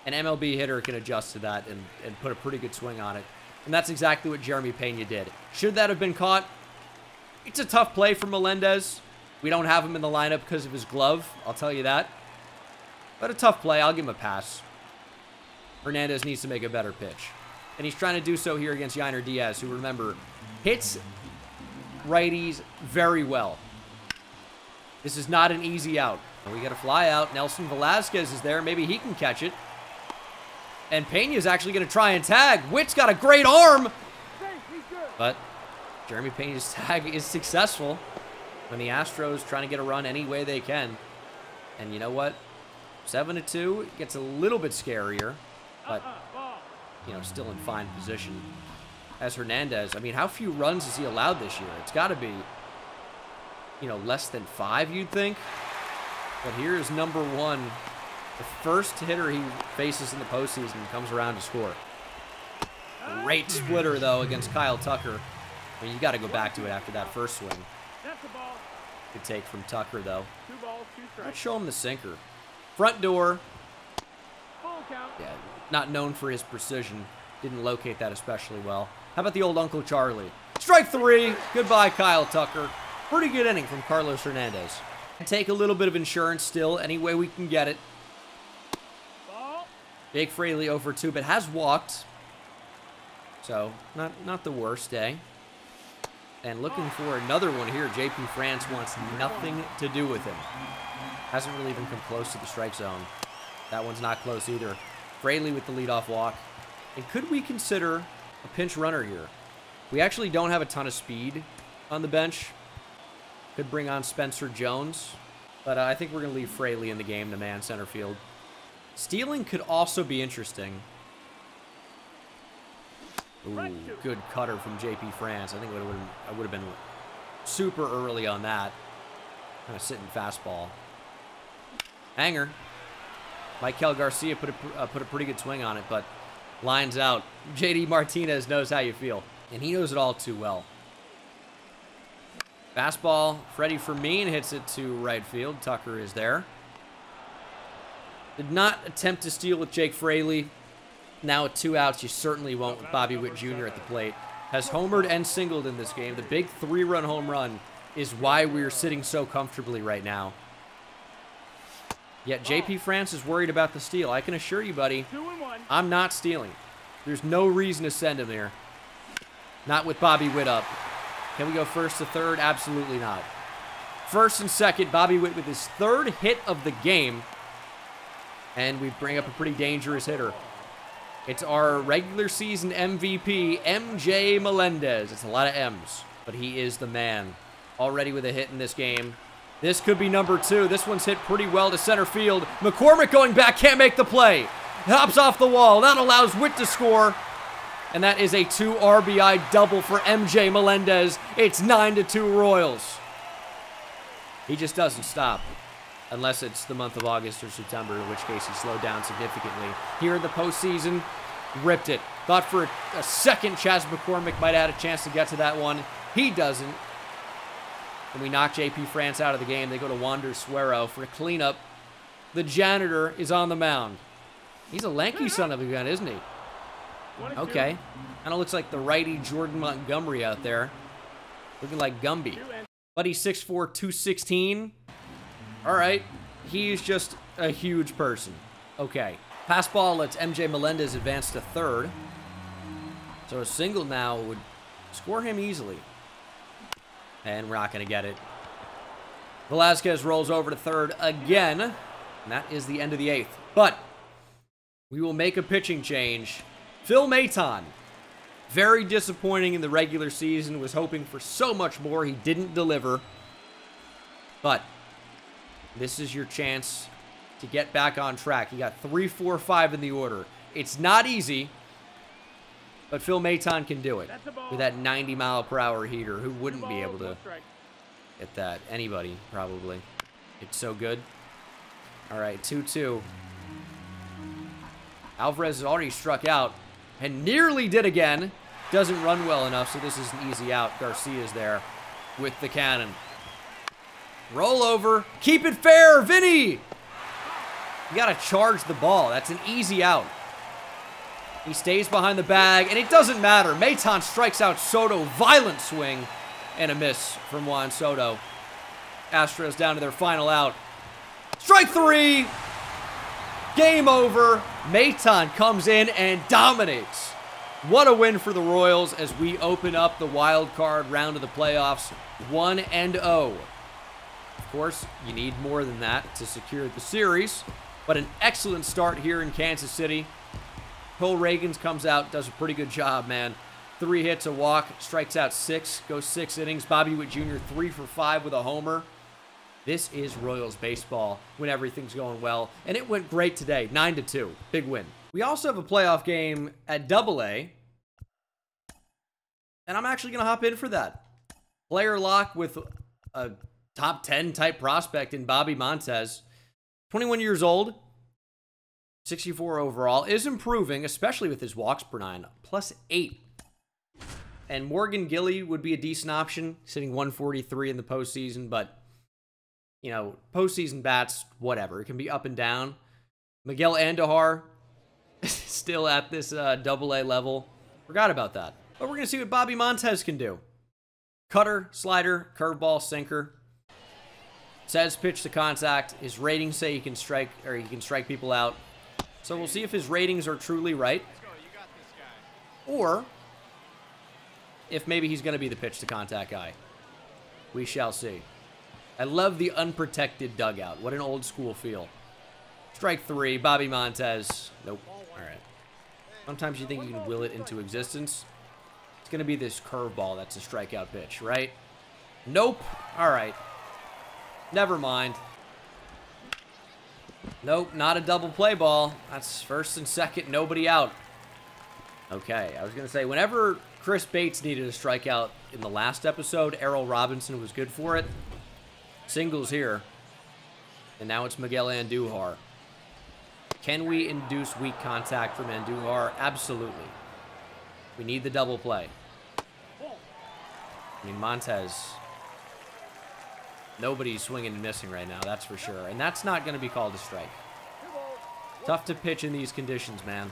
An MLB hitter can adjust to that and put a pretty good swing on it. And that's exactly what Jeremy Pena did. Should that have been caught? It's a tough play for Melendez. We don't have him in the lineup because of his glove, I'll tell you that. But a tough play, I'll give him a pass. Hernandez needs to make a better pitch. And he's trying to do so here against Yainer Diaz, who, remember, hits righties very well. This is not an easy out. We get a fly out. Nelson Velasquez is there. Maybe he can catch it. And Pena's actually going to try and tag. Witt's got a great arm. But Jeremy Pena's tag is successful when the Astros trying to get a run any way they can. And you know what? 7-2 gets a little bit scarier, but, you know, still in fine position. As Hernandez, I mean, how few runs has he allowed this year? It's got to be, you know, less than 5, you'd think. But here is number 1. The first hitter he faces in the postseason comes around to score. Great splitter, though, against Kyle Tucker. I mean, you got to go back to it after that first swing. Good take from Tucker, though. Let's show him the sinker. Front door. Yeah, not known for his precision. Didn't locate that especially well. How about the old Uncle Charlie? Strike 3. Goodbye, Kyle Tucker. Pretty good inning from Carlos Hernandez. Take a little bit of insurance still, any way we can get it. Jake Fraley 0 for 2, but has walked. So, not the worst day. And looking for another one here. JP France wants nothing to do with him. Hasn't really even come close to the strike zone. That one's not close either. Fraley with the leadoff walk. And could we consider a pinch runner here? We actually don't have a ton of speed on the bench. Could bring on Spencer Jones. But I think we're going to leave Fraley in the game to man center field. Stealing could also be interesting. Ooh, good cutter from JP France. I think I would have been super early on that. Kind of sitting fastball. Hanger. Michael Garcia put a pretty good swing on it, but lines out. JD Martinez knows how you feel, and he knows it all too well. Fastball. Freddie Fermin hits it to right field. Tucker is there. Did not attempt to steal with Jake Fraley. Now at 2 outs, you certainly won't with Bobby Witt Jr. at the plate. Has homered and singled in this game. The big 3-run home run is why we're sitting so comfortably right now. Yet JP France is worried about the steal. I can assure you, buddy, I'm not stealing. There's no reason to send him there. Not with Bobby Witt up. Can we go first to third? Absolutely not. First and second, Bobby Witt with his 3rd hit of the game. And we bring up a pretty dangerous hitter. It's our regular season MVP, MJ Melendez. It's a lot of M's, but he is the man. Already with a hit in this game. This could be number 2. This one's hit pretty well to center field. McCormick going back, can't make the play. Hops off the wall. That allows Witt to score. And that is a 2 RBI double for MJ Melendez. It's 9-2 Royals. He just doesn't stop. Unless it's the month of August or September, in which case he slowed down significantly. Here in the postseason, ripped it. Thought for a second Chaz McCormick might have had a chance to get to that one. He doesn't. And we knock JP France out of the game. They go to Wander Suero for a cleanup. The janitor is on the mound. He's a lanky son of a gun, isn't he? Okay. Kind of looks like the righty Jordan Montgomery out there. Looking like Gumby. Buddy 6'4", 216. All right. He's just a huge person. Okay. Pass ball lets MJ Melendez advance to third. So a single now would score him easily. And we're not going to get it. Velasquez rolls over to third again. And that is the end of the eighth. But we will make a pitching change. Phil Maton. Very disappointing in the regular season. Was hoping for so much more. He didn't deliver. But this is your chance to get back on track. You got 3, 4, 5 in the order. It's not easy. But Phil Maton can do it with that 90-mile-per-hour heater. Who wouldn't be able to get that? Anybody, probably. It's so good. All right, 2-2. Alvarez has already struck out and nearly did again. Doesn't run well enough, so this is an easy out. Garcia's there with the cannon. Roll over. Keep it fair, Vinny! You got to charge the ball. That's an easy out. He stays behind the bag, and it doesn't matter. Maton strikes out Soto. Violent swing and a miss from Juan Soto. Astros down to their final out. Strike 3. Game over. Maton comes in and dominates. What a win for the Royals as we open up the wild card round of the playoffs 1-0. Of course, you need more than that to secure the series, but an excellent start here in Kansas City. Cole Reagans comes out, does a pretty good job, man. 3 hits, a walk, strikes out 6, goes 6 innings. Bobby Witt Jr. 3 for 5 with a homer. This is Royals baseball when everything's going well, and it went great today, 9-2, big win. We also have a playoff game at AA, and I'm actually going to hop in for that. Player lock with a top 10 type prospect in Bobby Montez. 21 years old, 64 overall, is improving, especially with his walks per 9, +8. And Morgan Gilly would be a decent option, sitting 143 in the postseason, but, you know, postseason bats, whatever. It can be up and down. Miguel Andujar, still at this AA level. Forgot about that. But we're going to see what Bobby Montez can do. Cutter, slider, curveball, sinker. Says pitch to contact. His ratings say he can strike, or he can strike people out. So we'll see if his ratings are truly right. Or if maybe he's going to be the pitch to contact guy. We shall see. I love the unprotected dugout. What an old school feel. Strike 3, Bobby Montez. Nope. All right. Sometimes you think you can will it into existence. It's going to be this curveball that's a strikeout pitch, right? Nope. All right. Never mind. Nope, not a double play ball. That's first and second, nobody out. Okay, I was going to say, whenever Chris Bates needed a strikeout in the last episode, Errol Robinson was good for it. Singles here. And now it's Miguel Andujar. Can we induce weak contact from Andujar? Absolutely. We need the double play. I mean, Montez... Nobody's swinging and missing right now, that's for sure. And that's not going to be called a strike. Tough to pitch in these conditions, man.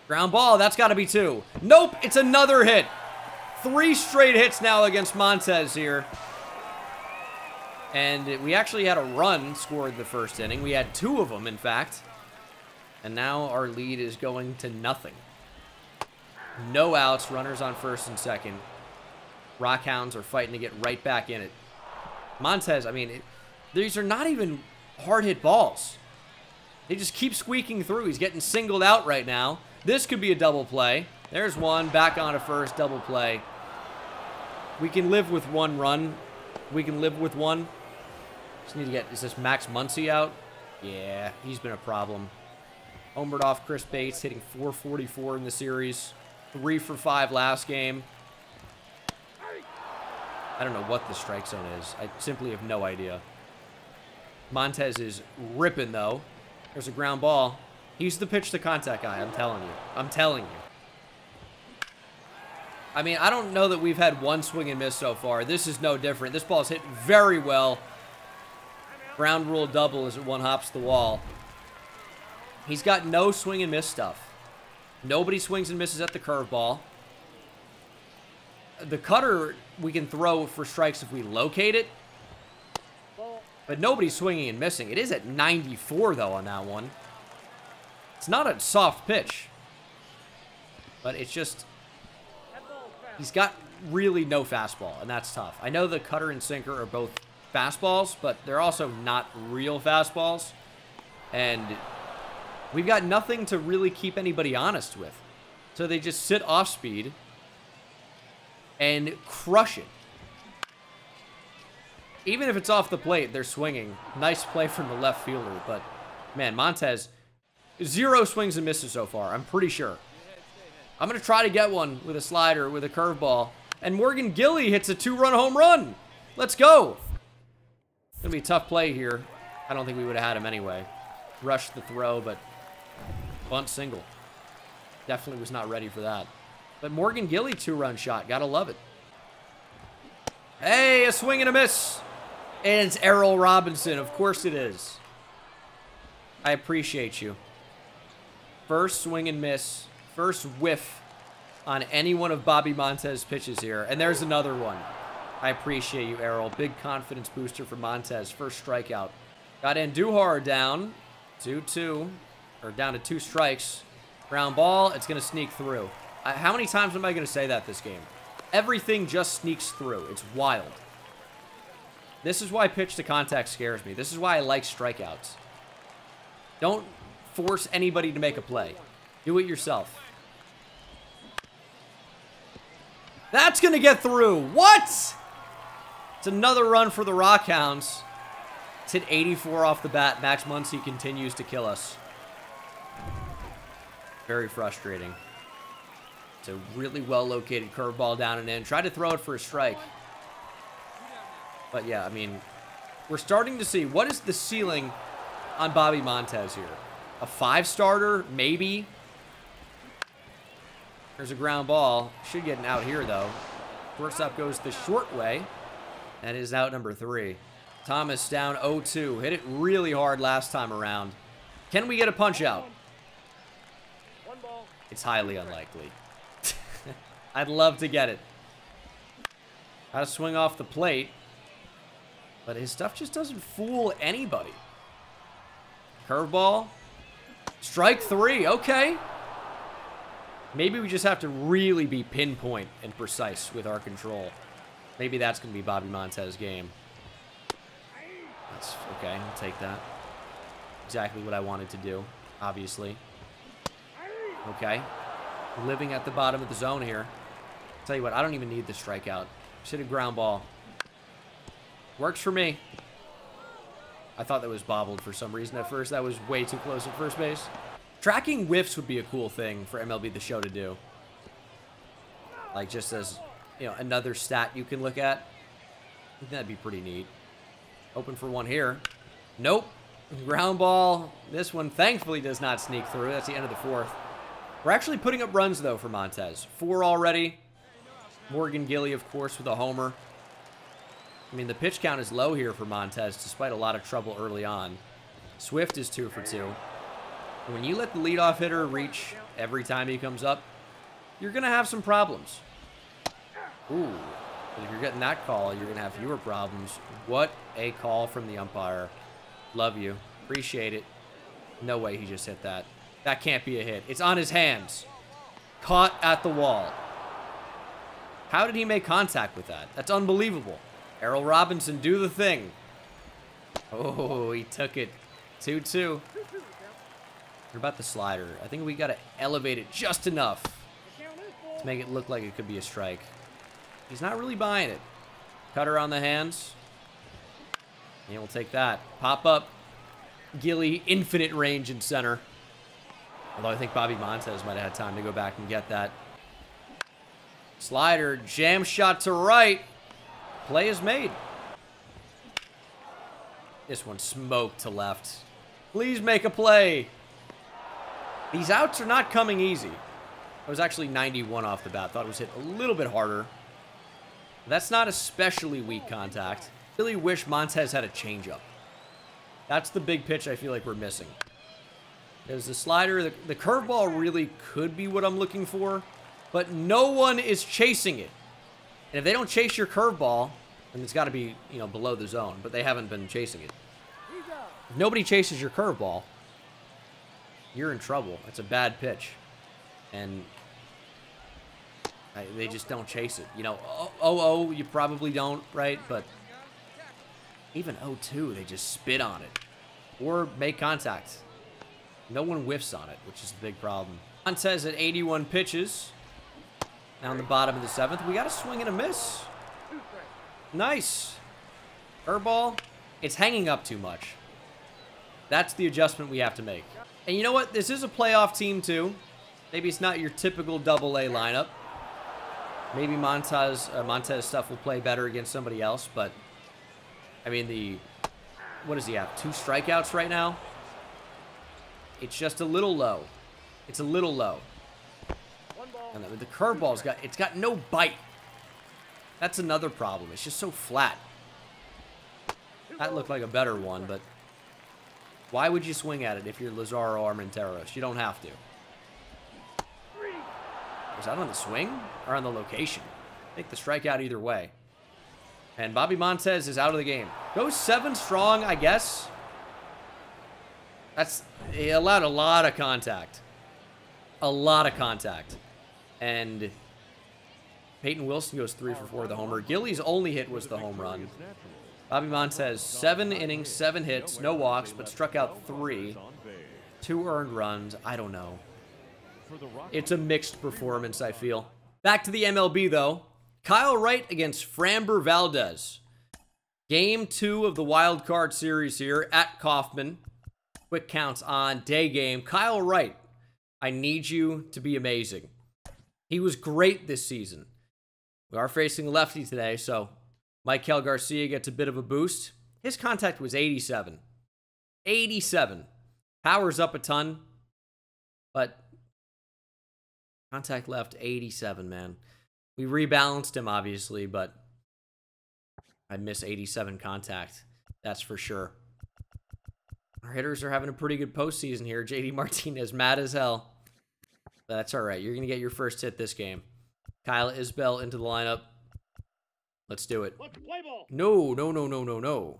Ground ball, that's got to be 2. Nope, it's another hit. 3 straight hits now against Montez here. And we actually had a run scored the first inning. We had 2 of them, in fact. And now our lead is going to nothing. No outs, runners on first and second. Rockhounds are fighting to get right back in it. Montez, I mean, these are not even hard hit balls. They just keep squeaking through. He's getting singled out right now. This could be a double play. There's one, back on to first, double play. We can live with 1 run. We can live with 1. Just need to get, is this Max Muncy out? Yeah, he's been a problem. Homered off Chris Bates, hitting .444 in the series. 3 for 5 last game. I don't know what the strike zone is. I simply have no idea. Montez is ripping, though. There's a ground ball. He's the pitch to contact guy, I'm telling you. I'm telling you. I mean, I don't know that we've had one swing and miss so far. This is no different. This ball's hit very well. Ground rule double as it one hops the wall. He's got no swing and miss stuff. Nobody swings and misses at the curveball. The cutter we can throw for strikes if we locate it. But nobody's swinging and missing. It is at 94, though, on that one. It's not a soft pitch. But it's just... He's got really no fastball, and that's tough. I know the cutter and sinker are both fastballs, but they're also not real fastballs. And we've got nothing to really keep anybody honest with. So they just sit off speed and crush it. Even if it's off the plate, they're swinging. Nice play from the left fielder, but man, Montez, 0 swings and misses so far, I'm pretty sure. I'm going to try to get one with a slider, with a curveball. And Morgan Gilly hits a 2-run home run. Let's go. It's going to be a tough play here. I don't think we would have had him anyway. Rushed the throw, but bunt single. Definitely was not ready for that. But Morgan Gilly 2-run shot. Got to love it. Hey, a swing and a miss. And it's Errol Robinson. Of course it is. I appreciate you. First swing and miss. First whiff on any one of Bobby Montez's pitches here. And there's another one. I appreciate you, Errol. Big confidence booster for Montez. First strikeout. Got Andujar down. 2-2. Or down to 2 strikes. Ground ball. It's going to sneak through. How many times am I going to say that this game? Everything just sneaks through. It's wild. This is why pitch to contact scares me. This is why I like strikeouts. Don't force anybody to make a play. Do it yourself. That's going to get through. What? It's another run for the Rockhounds. It's hit 84 off the bat. Max Muncy continues to kill us. Very frustrating. It's a really well-located curveball down and in. Tried to throw it for a strike. But yeah, I mean, we're starting to see what is the ceiling on Bobby Montez here. A 5-starter, maybe. There's a ground ball. Should get an out here, though. Shortstop goes the short way. That is out number 3. Thomas down 0-2. Hit it really hard last time around. Can we get a punch out? It's highly unlikely. I'd love to get it. Got to swing off the plate. But his stuff just doesn't fool anybody. Curveball. Strike 3. Okay. Maybe we just have to really be pinpoint and precise with our control. Maybe that's going to be Bobby Montez's game. That's okay. I'll take that. Exactly what I wanted to do, obviously. Okay. Living at the bottom of the zone here. Tell you what, I don't even need the strikeout. Just hit a ground ball. Works for me. I thought that was bobbled for some reason at first. That was way too close at first base. Tracking whiffs would be a cool thing for MLB The Show to do. Like, just as, you know, another stat you can look at. I think that'd be pretty neat. Open for one here. Nope. Ground ball. This one, thankfully, does not sneak through. That's the end of the 4th. We're actually putting up runs, though, for Montez. 4 already. Morgan Gilly, of course, with a homer. I mean, the pitch count is low here for Montez, despite a lot of trouble early on. Swift is 2 for 2. And when you let the leadoff hitter reach every time he comes up, you're going to have some problems. Ooh. But if you're getting that call, you're going to have fewer problems. What a call from the umpire. Love you. Appreciate it. No way he just hit that. That can't be a hit. It's on his hands. Caught at the wall. How did he make contact with that? That's unbelievable. Errol Robinson, do the thing. Oh, he took it. 2-2. What about the slider? I think we got to elevate it just enough to make it look like it could be a strike. He's not really buying it. Cutter on the hands. And we'll take that. Pop up. Gilly, infinite range in center. Although I think Bobby Montez might have had time to go back and get that. Slider, jam shot to right. play is made. This one smoked to left. Please make a play. These outs are not coming easy. I was actually 91 off the bat. Thought it was hit a little bit harder. That's not especially weak contact. Really wish Montez had a changeup. That's the big pitch I feel like we're missing. There's the slider. The curveball really could be what I'm looking for, but no one is chasing it. And if they don't chase your curveball, then it's got to be, you know, below the zone, but they haven't been chasing it. If nobody chases your curveball, you're in trouble. It's a bad pitch. And they just don't chase it. You know, 0-0, you probably don't, right? But even 0-2, they just spit on it. Or make contact. No one whiffs on it, which is the big problem. Montez at 81 pitches. Now in the bottom of the 7th. We got a swing and a miss. Nice. Curveball. It's hanging up too much. That's the adjustment we have to make. And you know what? This is a playoff team, too. Maybe it's not your typical double-A lineup. Maybe Montez stuff will play better against somebody else, but I mean, what does he have? 2 strikeouts right now? It's just a little low. It's a little low. And the curveball's got no bite. That's another problem. It's just so flat. That looked like a better one, but why would you swing at it if you're Lazaro Armenteros? You don't have to. Was that on the swing or on the location? Take the strikeout either way. And Bobby Montez is out of the game. Goes 7 strong, I guess. He allowed a lot of contact. A lot of contact. And Peyton Wilson goes 3 for 4 with the homer. Gilly's only hit was the home run. Bobby Montez, 7 innings, 7 hits, no walks, but struck out 3. 2 earned runs. I don't know. It's a mixed performance, I feel. Back to the MLB, though. Kyle Wright against Framber Valdez. Game 2 of the wild card series here at Kauffman. Quick counts on day game. Kyle Wright, I need you to be amazing. He was great this season. We are facing a lefty today, so Maikel Garcia gets a bit of a boost. His contact was 87. 87. Power's up a ton, but contact left 87, man. We rebalanced him, obviously, but I miss 87 contact. That's for sure. Our hitters are having a pretty good postseason here. JD Martinez, mad as hell. That's all right. You're going to get your first hit this game. Kyle Isbell into the lineup. Let's do it. No, no, no, no, no, no.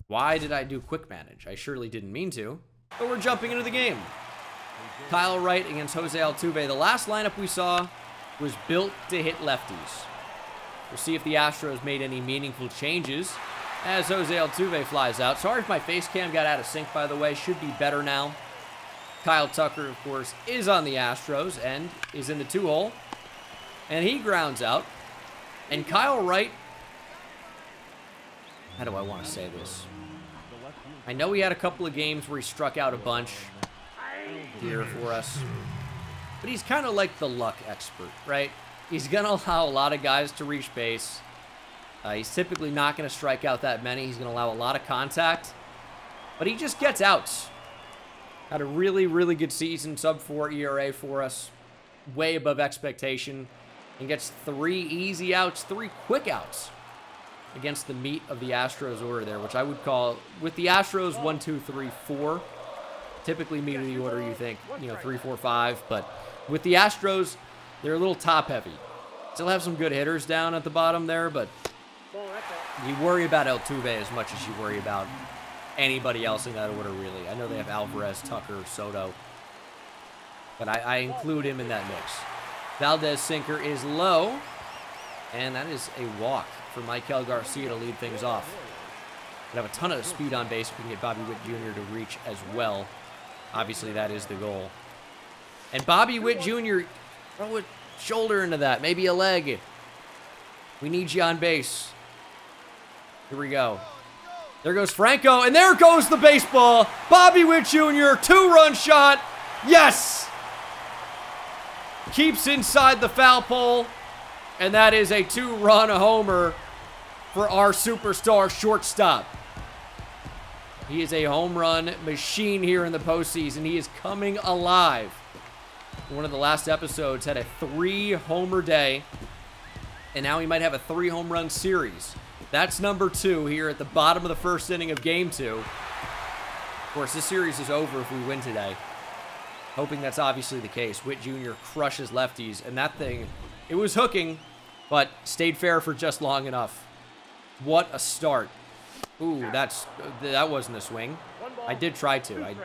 Why did I do quick manage? I surely didn't mean to. But we're jumping into the game. Kyle Wright against Jose Altuve. The last lineup we saw was built to hit lefties. We'll see if the Astros made any meaningful changes as Jose Altuve flies out. Sorry if my face cam got out of sync, by the way. Should be better now. Kyle Tucker, of course, is on the Astros and is in the 2-hole. And he grounds out. And Kyle Wright, how do I want to say this? I know he had a couple of games where he struck out a bunch here for us. But he's kind of like the luck expert, right? He's going to allow a lot of guys to reach base. He's typically not going to strike out that many. He's going to allow a lot of contact. But he just gets outs. Had a really, really good season. Sub-4 ERA for us. Way above expectation. And gets 3 easy outs, 3 quick outs against the meat of the Astros order there, which I would call, with the Astros, 1, 2, 3, 4. Typically meat of the order, you think, 3, 4, 5. But with the Astros, they're a little top-heavy. Still have some good hitters down at the bottom there, but you worry about Altuve as much as you worry about anybody else in that order, really. I know they have Alvarez, Tucker, Soto, but I include him in that mix. Valdez sinker is low, and that is a walk for Maikel Garcia to lead things off. We have a ton of speed on base. We can get Bobby Witt Jr. to reach as well. Obviously, that is the goal. And Bobby Witt Jr., throw a shoulder into that, maybe a leg. We need you on base. Here we go. There goes Franco, and there goes the baseball. Bobby Witt Jr., 2-run shot. Yes! Keeps inside the foul pole. And that is a 2-run homer for our superstar shortstop. He is a home run machine here in the postseason. He is coming alive. One of the last episodes had a 3-homer day, and now he might have a 3-home run series. That's number 2 here at the bottom of the first inning of Game 2. Of course, this series is over if we win today. Hoping that's obviously the case. Witt Jr. crushes lefties, and that thing, it was hooking, but stayed fair for just long enough. What a start. Ooh, that wasn't a swing. I did try to. I'm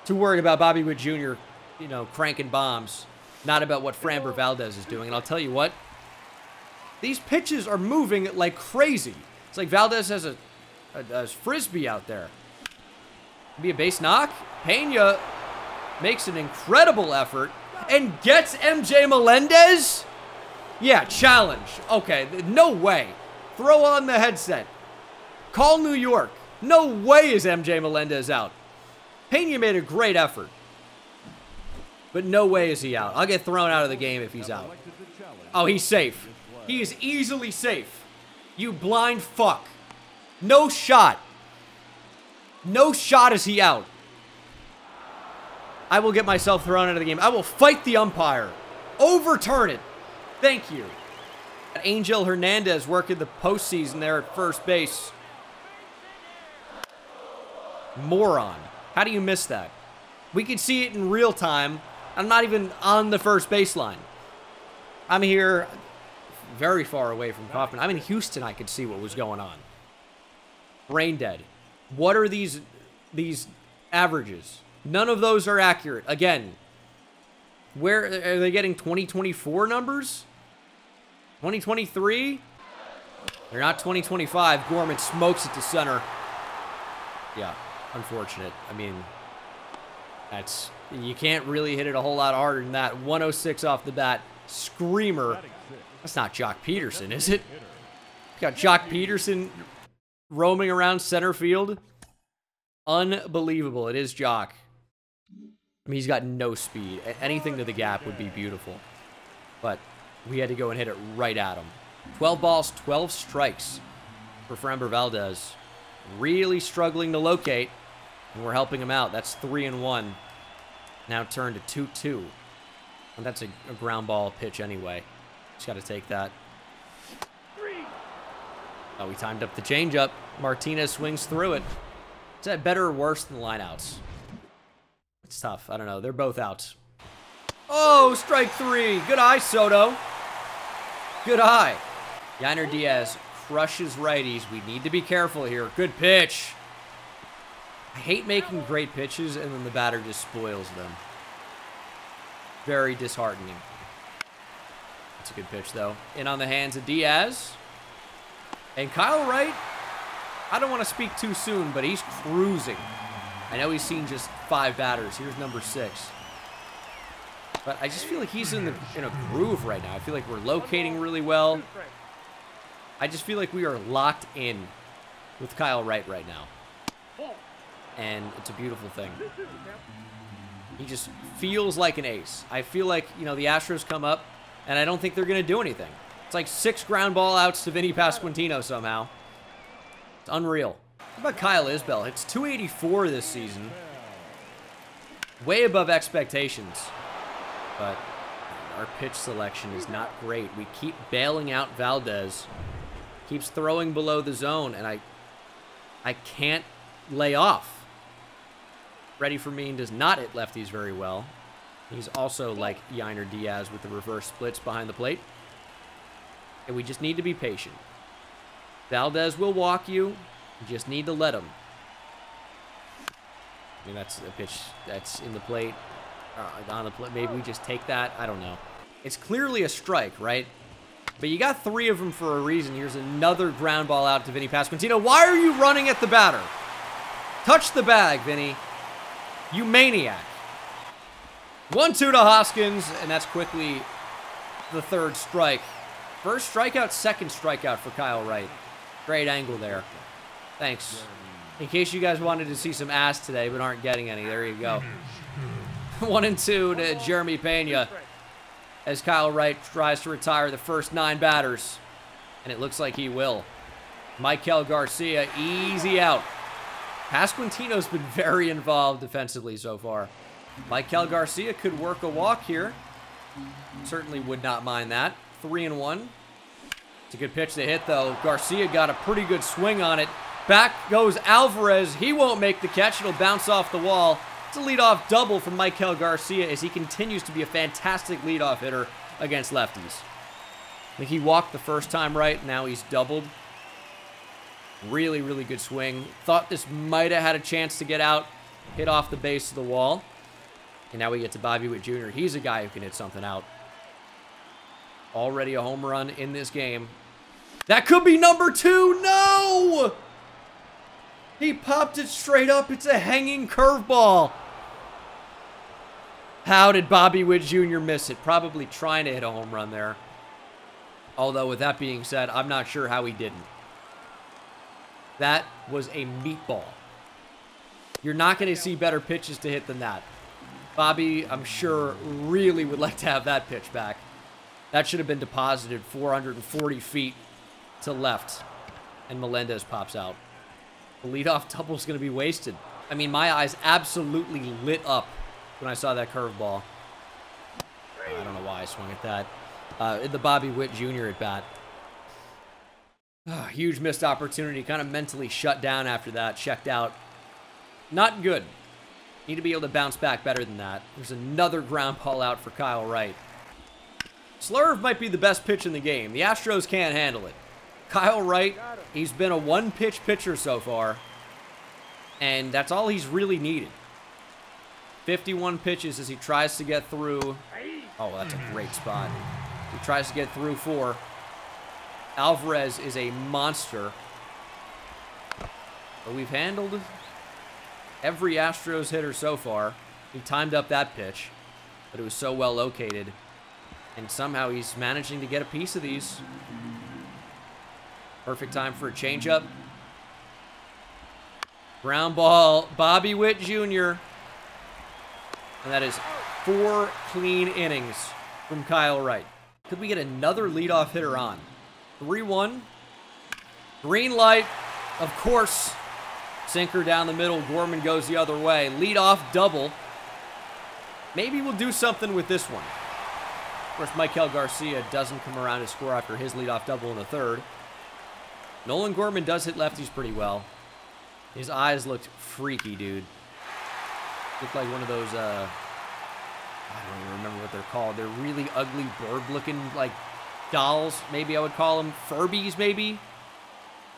too worried about Bobby Witt Jr., you know, cranking bombs, not about what Framber Valdez is doing. And I'll tell you what, these pitches are moving like crazy. It's like Valdez has a frisbee out there. Be a base knock. Pena makes an incredible effort and gets MJ Melendez? Yeah, challenge. Okay, no way. Throw on the headset. Call New York. No way is MJ Melendez out. Pena made a great effort. But no way is he out. I'll get thrown out of the game if he's out. Oh, he's safe. He is easily safe. You blind fuck. No shot. No shot is he out. I will get myself thrown out of the game. I will fight the umpire. Overturn it. Thank you. Angel Hernandez working the postseason there at first base. Moron. How do you miss that? We can see it in real time. I'm not even on the first baseline. I'm here very far away from Kaufman. I'm in Houston. I could see what was going on. Brain dead. What are these averages? None of those are accurate. Again, where are they getting 2024 numbers? 2023? They're not 2025. Gorman smokes it to center. Yeah, unfortunate. I mean, you can't really hit it a whole lot harder than that. 106 off the bat. Screamer. That's not Jock Peterson, is it? Got Jock Peterson roaming around center field. Unbelievable. It is Jock. I mean, he's got no speed. Anything to the gap would be beautiful. But we had to go and hit it right at him. 12 balls, 12 strikes for Framber Valdez. Really struggling to locate, and we're helping him out. That's 3-1. Now turned to 2-2. And that's a ground ball pitch anyway. Just got to take that. Oh, we timed up the changeup. Martinez swings through it. Is that better or worse than the lineouts? It's tough. I don't know. They're both outs. Oh, strike 3. Good eye, Soto. Good eye. Yainer Diaz crushes righties. We need to be careful here. Good pitch. I hate making great pitches, and then the batter just spoils them. Very disheartening. That's a good pitch, though. In on the hands of Diaz. And Kyle Wright, I don't want to speak too soon, but he's cruising. I know he's seen just 5 batters. Here's number 6. But I just feel like he's in a groove right now. I feel like we're locating really well. I just feel like we are locked in with Kyle Wright right now. And it's a beautiful thing. He just feels like an ace. I feel like, you know, the Astros come up, and I don't think they're going to do anything. It's like 6 ground ball outs to Vinny Pasquantino somehow. It's unreal. What about Kyle Isbell? It's 284 this season. Way above expectations. But our pitch selection is not great. We keep bailing out Valdez. Keeps throwing below the zone, and I can't lay off. Freddie Fermin does not hit lefties very well. He's also like Yainer Diaz with the reverse splits behind the plate. And we just need to be patient. Valdez will walk you. You just need to let him. I mean, that's a pitch that's in the plate. On the plate. Maybe we just take that. I don't know. It's clearly a strike, right? But you got 3 of them for a reason. Here's another ground ball out to Vinny Pasquantino. Why are you running at the batter? Touch the bag, Vinny. You maniac. 1-2 to Hoskins, and that's quickly the 3rd strike. First strikeout, 2nd strikeout for Kyle Wright. Great angle there. Thanks. In case you guys wanted to see some ass today but aren't getting any, there you go. 1-2 to Jeremy Pena. as Kyle Wright tries to retire the first 9 batters. And it looks like he will. Michael Garcia, easy out. Pasquantino's been very involved defensively so far. Michael Garcia could work a walk here. Certainly would not mind that. 3-1. It's a good pitch to hit, though. Garcia got a pretty good swing on it. Back goes Alvarez. He won't make the catch. It'll bounce off the wall. It's a leadoff double from Michael Garcia as he continues to be a fantastic leadoff hitter against lefties. I think he walked the first time right. Now he's doubled. Really, really good swing. Thought this might have had a chance to get out. Hit off the base of the wall. And now we get to Bobby Witt Jr. He's a guy who can hit something out. Already a home run in this game. That could be number 2. No! He popped it straight up. It's a hanging curveball. How did Bobby Witt Jr. miss it? Probably trying to hit a home run there. Although, with that being said, I'm not sure how he didn't. That was a meatball. You're not going to see better pitches to hit than that. Bobby, I'm sure, really would like to have that pitch back. That should have been deposited 440 feet to left. And Melendez pops out. The leadoff double is going to be wasted. I mean, my eyes absolutely lit up when I saw that curveball. I don't know why I swung at that. The Bobby Witt Jr. at bat. Huge missed opportunity. Kind of mentally shut down after that. Checked out. Not good. Need to be able to bounce back better than that. There's another ground ball out for Kyle Wright. Slurve might be the best pitch in the game. The Astros can't handle it. Kyle Wright, he's been a one-pitch pitcher so far. And that's all he's really needed. 51 pitches as he tries to get through. Oh, that's a great spot. He tries to get through 4. Alvarez is a monster. But we've handled every Astros hitter so far. He timed up that pitch, but it was so well located. And somehow he's managing to get a piece of these. Perfect time for a changeup. Ground ball, Bobby Witt Jr. And that is 4 clean innings from Kyle Wright. Could we get another leadoff hitter on? 3-1. Green light, of course. Sinker down the middle. Gorman goes the other way. Leadoff double. Maybe we'll do something with this one. Of course, Michael Garcia doesn't come around to score after his leadoff double in the 3rd. Nolan Gorman does hit lefties pretty well. His eyes looked freaky, dude. Looked like one of those, I don't even remember what they're called. They're really ugly bird-looking, like, dolls, maybe I would call them. Furbies, maybe?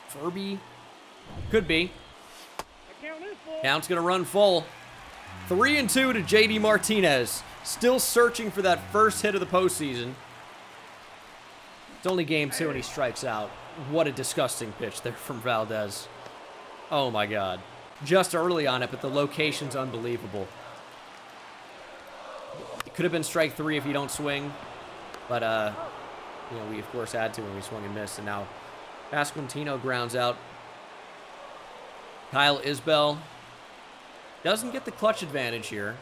Furby? Could be. Count's going to run full. 3-2 to JD Martinez. Still searching for that first hit of the postseason. It's only game 2 and he strikes out. What a disgusting pitch there from Valdez. Oh my God. Just early on it, but the location's unbelievable. It could have been strike 3 if you don't swing. But, you know, we of course had to when we swung and missed. And now Pasquantino grounds out. Kyle Isbell doesn't get the clutch advantage here.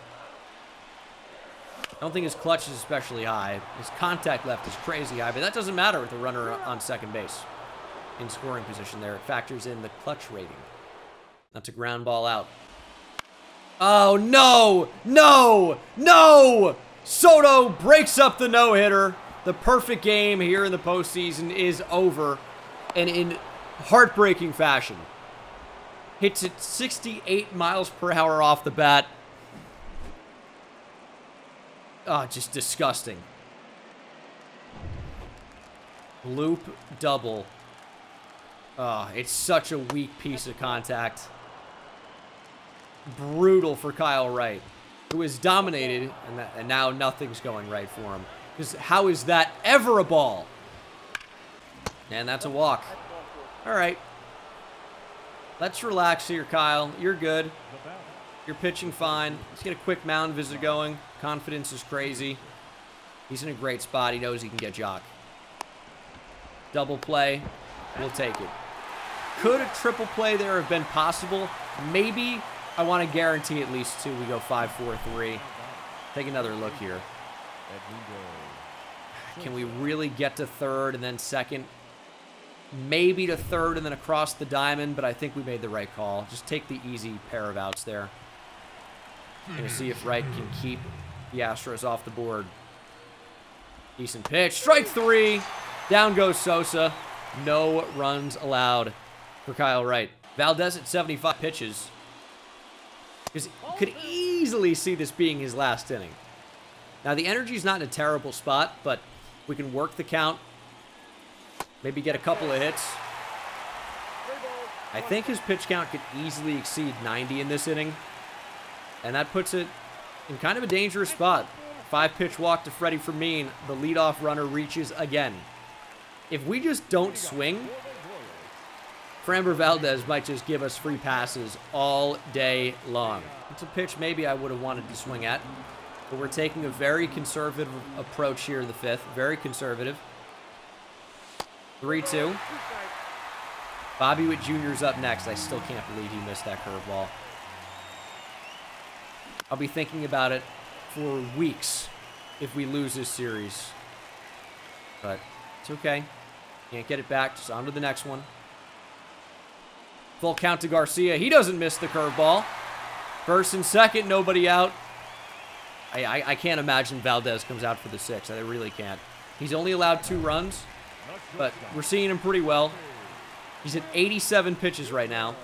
I don't think his clutch is especially high. His contact left is crazy high, but that doesn't matter with the runner on second base. In scoring position there, it factors in the clutch rating. That's a ground ball out. Oh, no! No! No! Soto breaks up the no-hitter. The perfect game here in the postseason is over. And in heartbreaking fashion. Hits it 68 miles per hour off the bat. Oh, just disgusting. Loop double. Oh, it's such a weak piece of contact. Brutal for Kyle Wright, who is dominated, and now nothing's going right for him. Because how is that ever a ball? And that's a walk. All right. Let's relax here, Kyle. You're good. You're pitching fine. Let's get a quick mound visit going. Confidence is crazy. He's in a great spot. He knows he can get Jock. Double play. We'll take it. Could a triple play there have been possible? Maybe. I want to guarantee at least 2. We go 5-4-3. Take another look here. Can we really get to third and then second? Maybe to third and then across the diamond, but I think we made the right call. Just take the easy pair of outs there. Gonna see if Wright can keep the Astros off the board. Decent pitch. Strike 3. Down goes Sosa. No runs allowed for Kyle Wright. Valdez at 75 pitches. Because could easily see this being his last inning. Now, the energy's not in a terrible spot, but we can work the count. Maybe get a couple of hits. I think his pitch count could easily exceed 90 in this inning. And that puts it in kind of a dangerous spot. 5-pitch walk to Freddie Fermin. The leadoff runner reaches again. If we just don't swing, Framber Valdez might just give us free passes all day long. It's a pitch maybe I would have wanted to swing at. But we're taking a very conservative approach here in the 5th. Very conservative. 3-2. Bobby Witt Jr.'s up next. I still can't believe he missed that curveball. I'll be thinking about it for weeks if we lose this series. But it's okay. Can't get it back. Just on to the next one. Full count to Garcia. He doesn't miss the curveball. First and second, nobody out. I can't imagine Valdez comes out for the 6th. I really can't. He's only allowed 2 runs, but we're seeing him pretty well. He's at 87 pitches right now.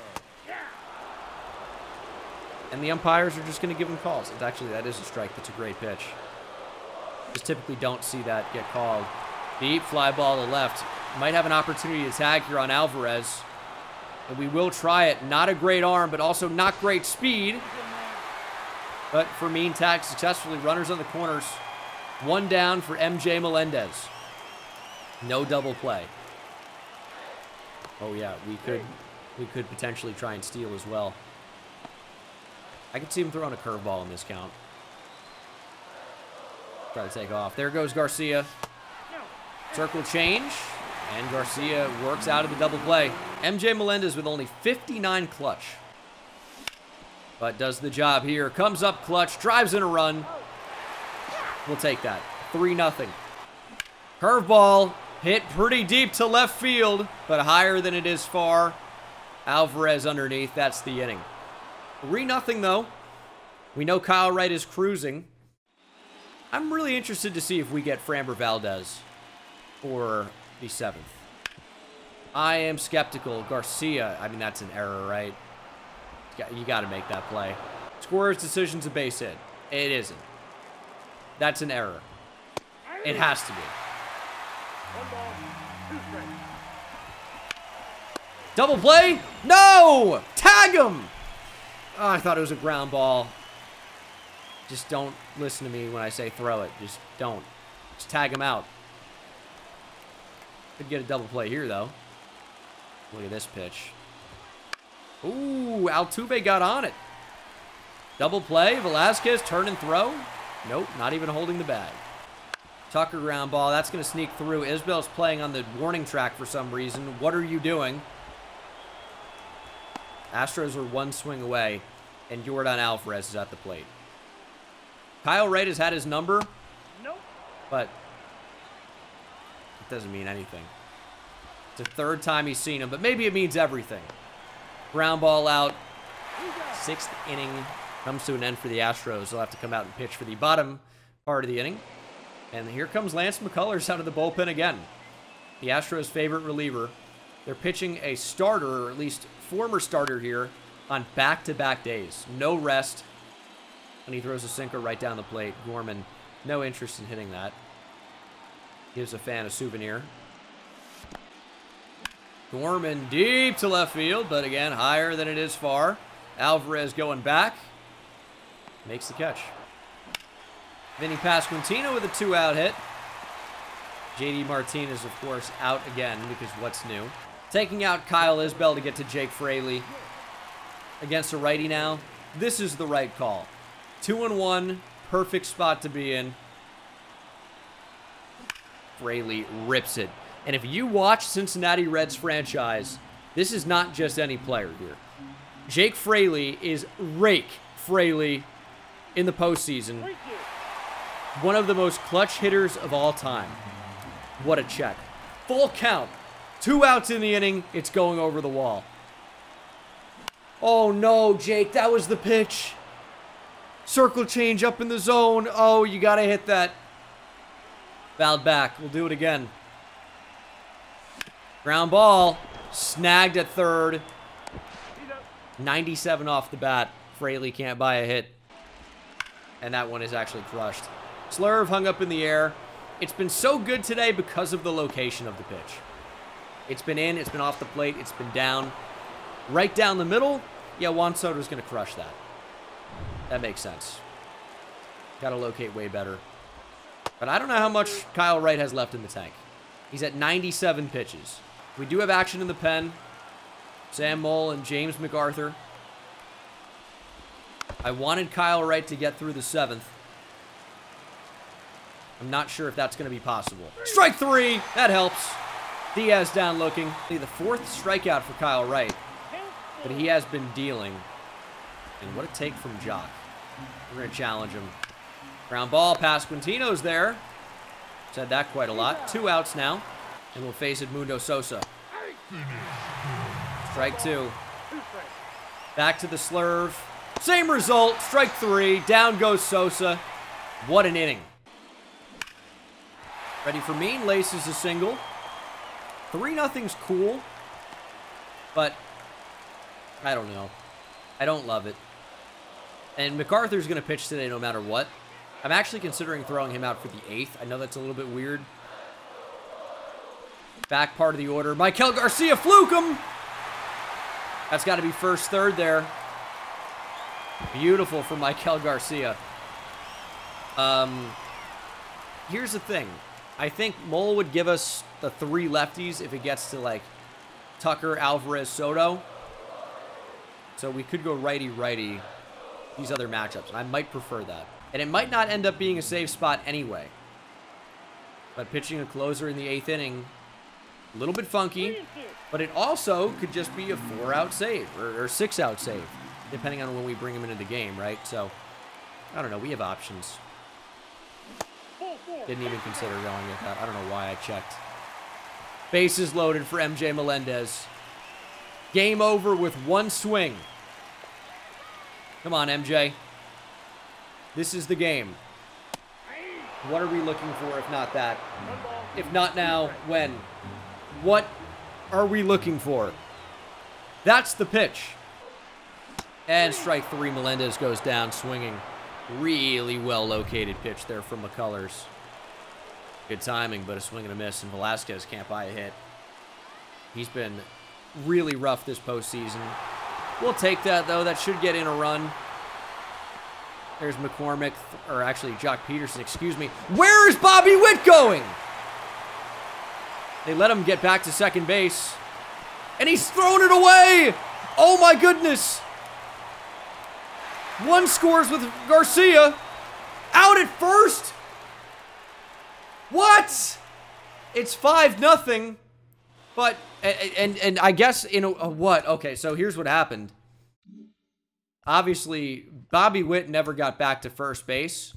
And the umpires are just going to give him calls. It's actually, that is a strike. That's a great pitch. Just typically don't see that get called. Deep fly ball to left. Might have an opportunity to tag here on Alvarez. And we will try it. Not a great arm, but also not great speed. But Fermin tagged successfully. Runners on the corners. 1 down for MJ Melendez. No double play. Oh yeah, we could potentially try and steal as well. I could see him throwing a curveball in this count. Try to take off. There goes Garcia. Circle change. And Garcia works out of the double play. MJ Melendez with only 59 clutch. But does the job here. Comes up clutch. Drives in a run. We'll take that. 3-0. Curveball. Hit pretty deep to left field. But higher than it is far. Alvarez underneath. That's the inning. 3-0 though. We know Kyle Wright is cruising. I'm really interested to see if we get Framber Valdez for the 7th. I am skeptical. Garcia, I mean, that's an error, right? You got to make that play. Scorer's decision's a base hit. It isn't. That's an error. It has to be. Double play? No! Tag him! Oh, I thought it was a ground ball. Just don't listen to me when I say throw it. Just don't. Just tag him out. Could get a double play here, though. Look at this pitch. Ooh, Altuve got on it. Double play. Velasquez, turn and throw. Nope, not even holding the bag. Tucker ground ball. That's going to sneak through. Isbell's playing on the warning track for some reason. What are you doing? Astros are 1 swing away, and Yordan Alvarez is at the plate. Kyle Wright has had his number, but it doesn't mean anything. It's the 3rd time he's seen him, but maybe it means everything. Ground ball out. 6th inning comes to an end for the Astros. They'll have to come out and pitch for the bottom part of the inning. And here comes Lance McCullers out of the bullpen again. The Astros' favorite reliever. They're pitching a starter, or at least former starter here, on back-to-back days. No rest. And he throws a sinker right down the plate. Gorman, no interest in hitting that. Gives a fan a souvenir. Gorman deep to left field, but again, higher than it is far. Alvarez going back. Makes the catch. Vinny Pasquantino with a 2-out hit. JD Martinez, of course, out again because what's new? Taking out Kyle Isbell to get to Jake Fraley. Against a righty now. This is the right call. 2-1, perfect spot to be in. Fraley rips it. And if you watch Cincinnati Reds franchise, this is not just any player here. Jake Fraley is rake Fraley in the postseason. One of the most clutch hitters of all time. What a check. Full count. 2 outs in the inning. It's going over the wall. Oh, no, Jake. That was the pitch. Circle change up in the zone. Oh, you got to hit that. Fouled back. We'll do it again. Ground ball. Snagged at third. 97 off the bat. Fraley can't buy a hit. And that one is actually crushed. Slurve hung up in the air. It's been so good today because of the location of the pitch. It's been in, it's been off the plate, it's been down. Right down the middle, yeah, Juan Soto's going to crush that. That makes sense. Got to locate way better. But I don't know how much Kyle Wright has left in the tank. He's at 97 pitches. We do have action in the pen. Sam Mole and James MacArthur. I wanted Kyle Wright to get through the 7th. I'm not sure if that's going to be possible. Strike 3! That helps. Diaz down looking. The 4th strikeout for Kyle Wright. But he has been dealing. And what a take from Jock. We're going to challenge him. Ground ball past Quintino's there. Said that quite a lot. 2 outs now. And we'll face Edmundo Sosa. Strike 2. Back to the slurve. Same result. Strike 3. Down goes Sosa. What an inning. Ready for Mean. Laces a single. 3-0's cool. But I don't know. I don't love it. And MacArthur's going to pitch today no matter what. I'm actually considering throwing him out for the 8th. I know that's a little bit weird. Back part of the order. Michael Garcia, fluke him! That's got to be first, third there. Beautiful for Michael Garcia. Here's the thing. I think Mole would give us the 3 lefties if it gets to, like, Tucker, Alvarez, Soto. So we could go righty-righty these other matchups. And I might prefer that. And it might not end up being a safe spot anyway. But pitching a closer in the 8th inning, a little bit funky. But it also could just be a 4-out save or 6-out save, depending on when we bring him into the game, right? So, I don't know. We have options. Didn't even consider going with that. I don't know why I checked. Bases loaded for MJ Melendez. Game over with 1 swing. Come on, MJ. This is the game. What are we looking for if not that? If not now, when? What are we looking for? That's the pitch. And strike 3, Melendez goes down swinging. Really well-located pitch there from McCullers. Good timing, but a swing and a miss, and Velasquez can't buy a hit. He's been really rough this postseason. We'll take that, though. That should get in a run. There's McCormick, or actually Jock Peterson, excuse me. Where is Bobby Witt going? They let him get back to second base. And he's thrown it away! Oh my goodness! 1 scores with Garcia. Out at first? What? It's 5-0. But, and I guess in a what? Okay, so here's what happened. Obviously, Bobby Witt never got back to first base.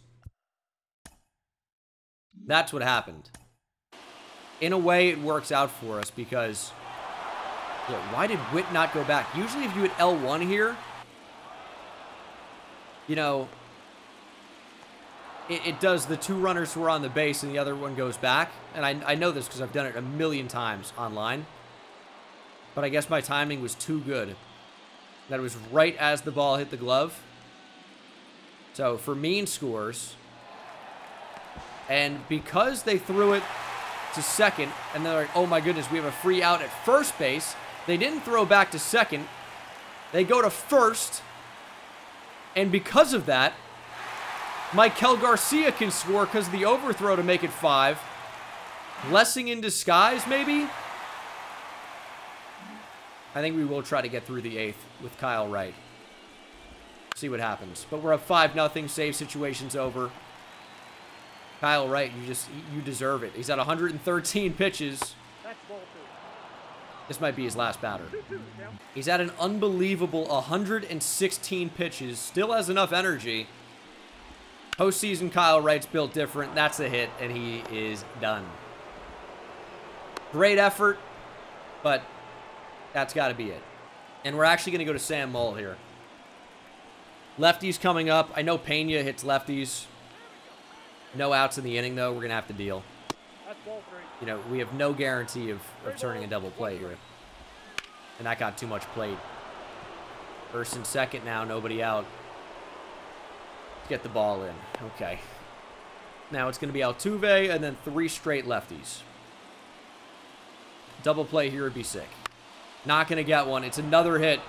That's what happened. In a way, it works out for us because, yeah, why did Witt not go back? Usually if you hit L1 here, you know, it does the 2 runners who are on the base and the other one goes back. And I know this because I've done it a million times online. But I guess my timing was too good. That it was right as the ball hit the glove. So for Mean scores. And because they threw it to second, and they're like, oh my goodness, we have a free out at first base. They didn't throw back to second. They go to first. And because of that, Michael Garcia can score because of the overthrow to make it 5. Blessing in disguise, maybe? I think we will try to get through the 8th with Kyle Wright. See what happens. But we're up 5-0. Save situation's over. Kyle Wright, you deserve it. He's at 113 pitches. This might be his last batter. He's at an unbelievable 116 pitches. Still has enough energy. Postseason Kyle Wright's built different. That's a hit, and he is done. Great effort, but that's got to be it. And we're actually going to go to Sam Mull here. Lefties coming up. I know Pena hits lefties. No outs in the inning, though. We're going to have to deal. You know, we have no guarantee of turning a double play here. And that got too much plate. First and second now, nobody out. Get the ball in. Okay. Now it's going to be Altuve and then 3 straight lefties. Double play here would be sick. Not going to get one. It's another hit.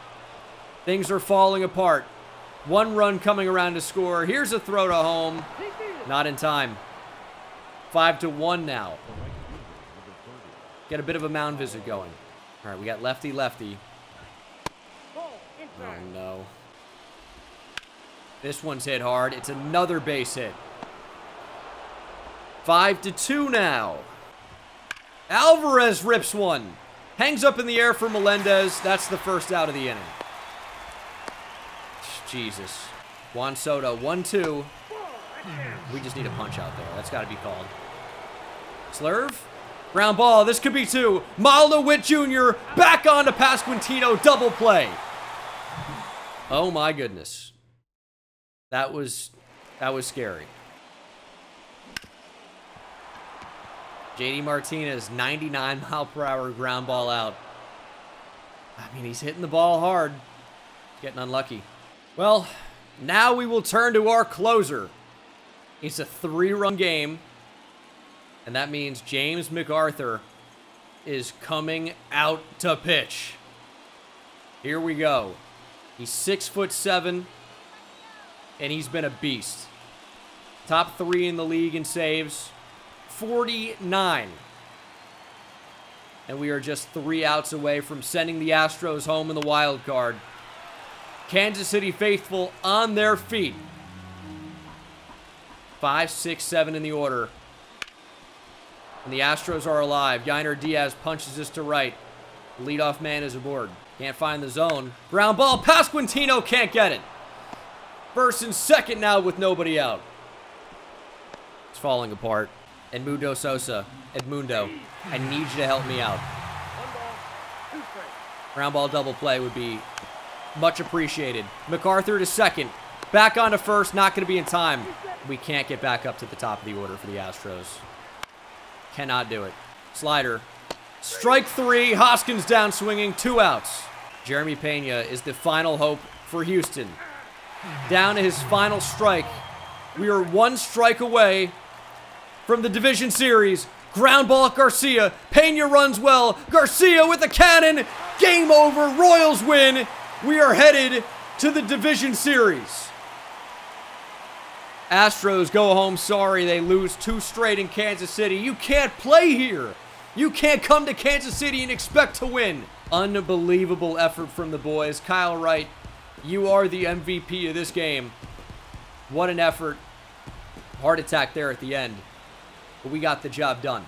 Things are falling apart. 1 run coming around to score. Here's a throw to home. Not in time. 5-1 now. Get a bit of a mound visit going. All right, we got lefty. Oh, no. This one's hit hard. It's another base hit. 5-2 now. Alvarez rips one. Hangs up in the air for Melendez. That's the first out of the inning. Jesus. Juan Soto, 1-2. We just need a punch out there. That's got to be called. Slurve. Ground ball. This could be 2. Mildo Witt Jr. back on to Pasquantino. Double play. Oh, my goodness. That was scary. JD Martinez, 99-mile-per-hour ground ball out. I mean, he's hitting the ball hard. Getting unlucky. Well, now we will turn to our closer. It's a 3-run game. And that means James McArthur is coming out to pitch. Here we go. He's 6'7", and he's been a beast. Top 3 in the league in saves. 49. And we are just 3 outs away from sending the Astros home in the wild card. Kansas City faithful on their feet. 5, 6, 7 in the order. And the Astros are alive. Yainer Diaz punches this to right. The leadoff man is aboard. Can't find the zone. Ground ball. Pasquantino can't get it. First and second now with nobody out. It's falling apart. Edmundo Sosa. Edmundo, I need you to help me out. Ground ball double play would be much appreciated. McArthur to second. Back on to first. Not going to be in time. We can't get back up to the top of the order for the Astros. Cannot do it. Slider. Strike 3. Hoskins down swinging. 2 outs. Jeremy Pena is the final hope for Houston. Down to his final strike. We are 1 strike away from the division series. Ground ball at Garcia. Pena runs well. Garcia with a cannon. Game over. Royals win. We are headed to the division series. Astros go home sorry. They lose 2 straight in Kansas City. You can't play here. You can't come to Kansas City and expect to win. Unbelievable effort from the boys. Kyle Wright, you are the MVP of this game. What an effort. Heart attack there at the end. But we got the job done.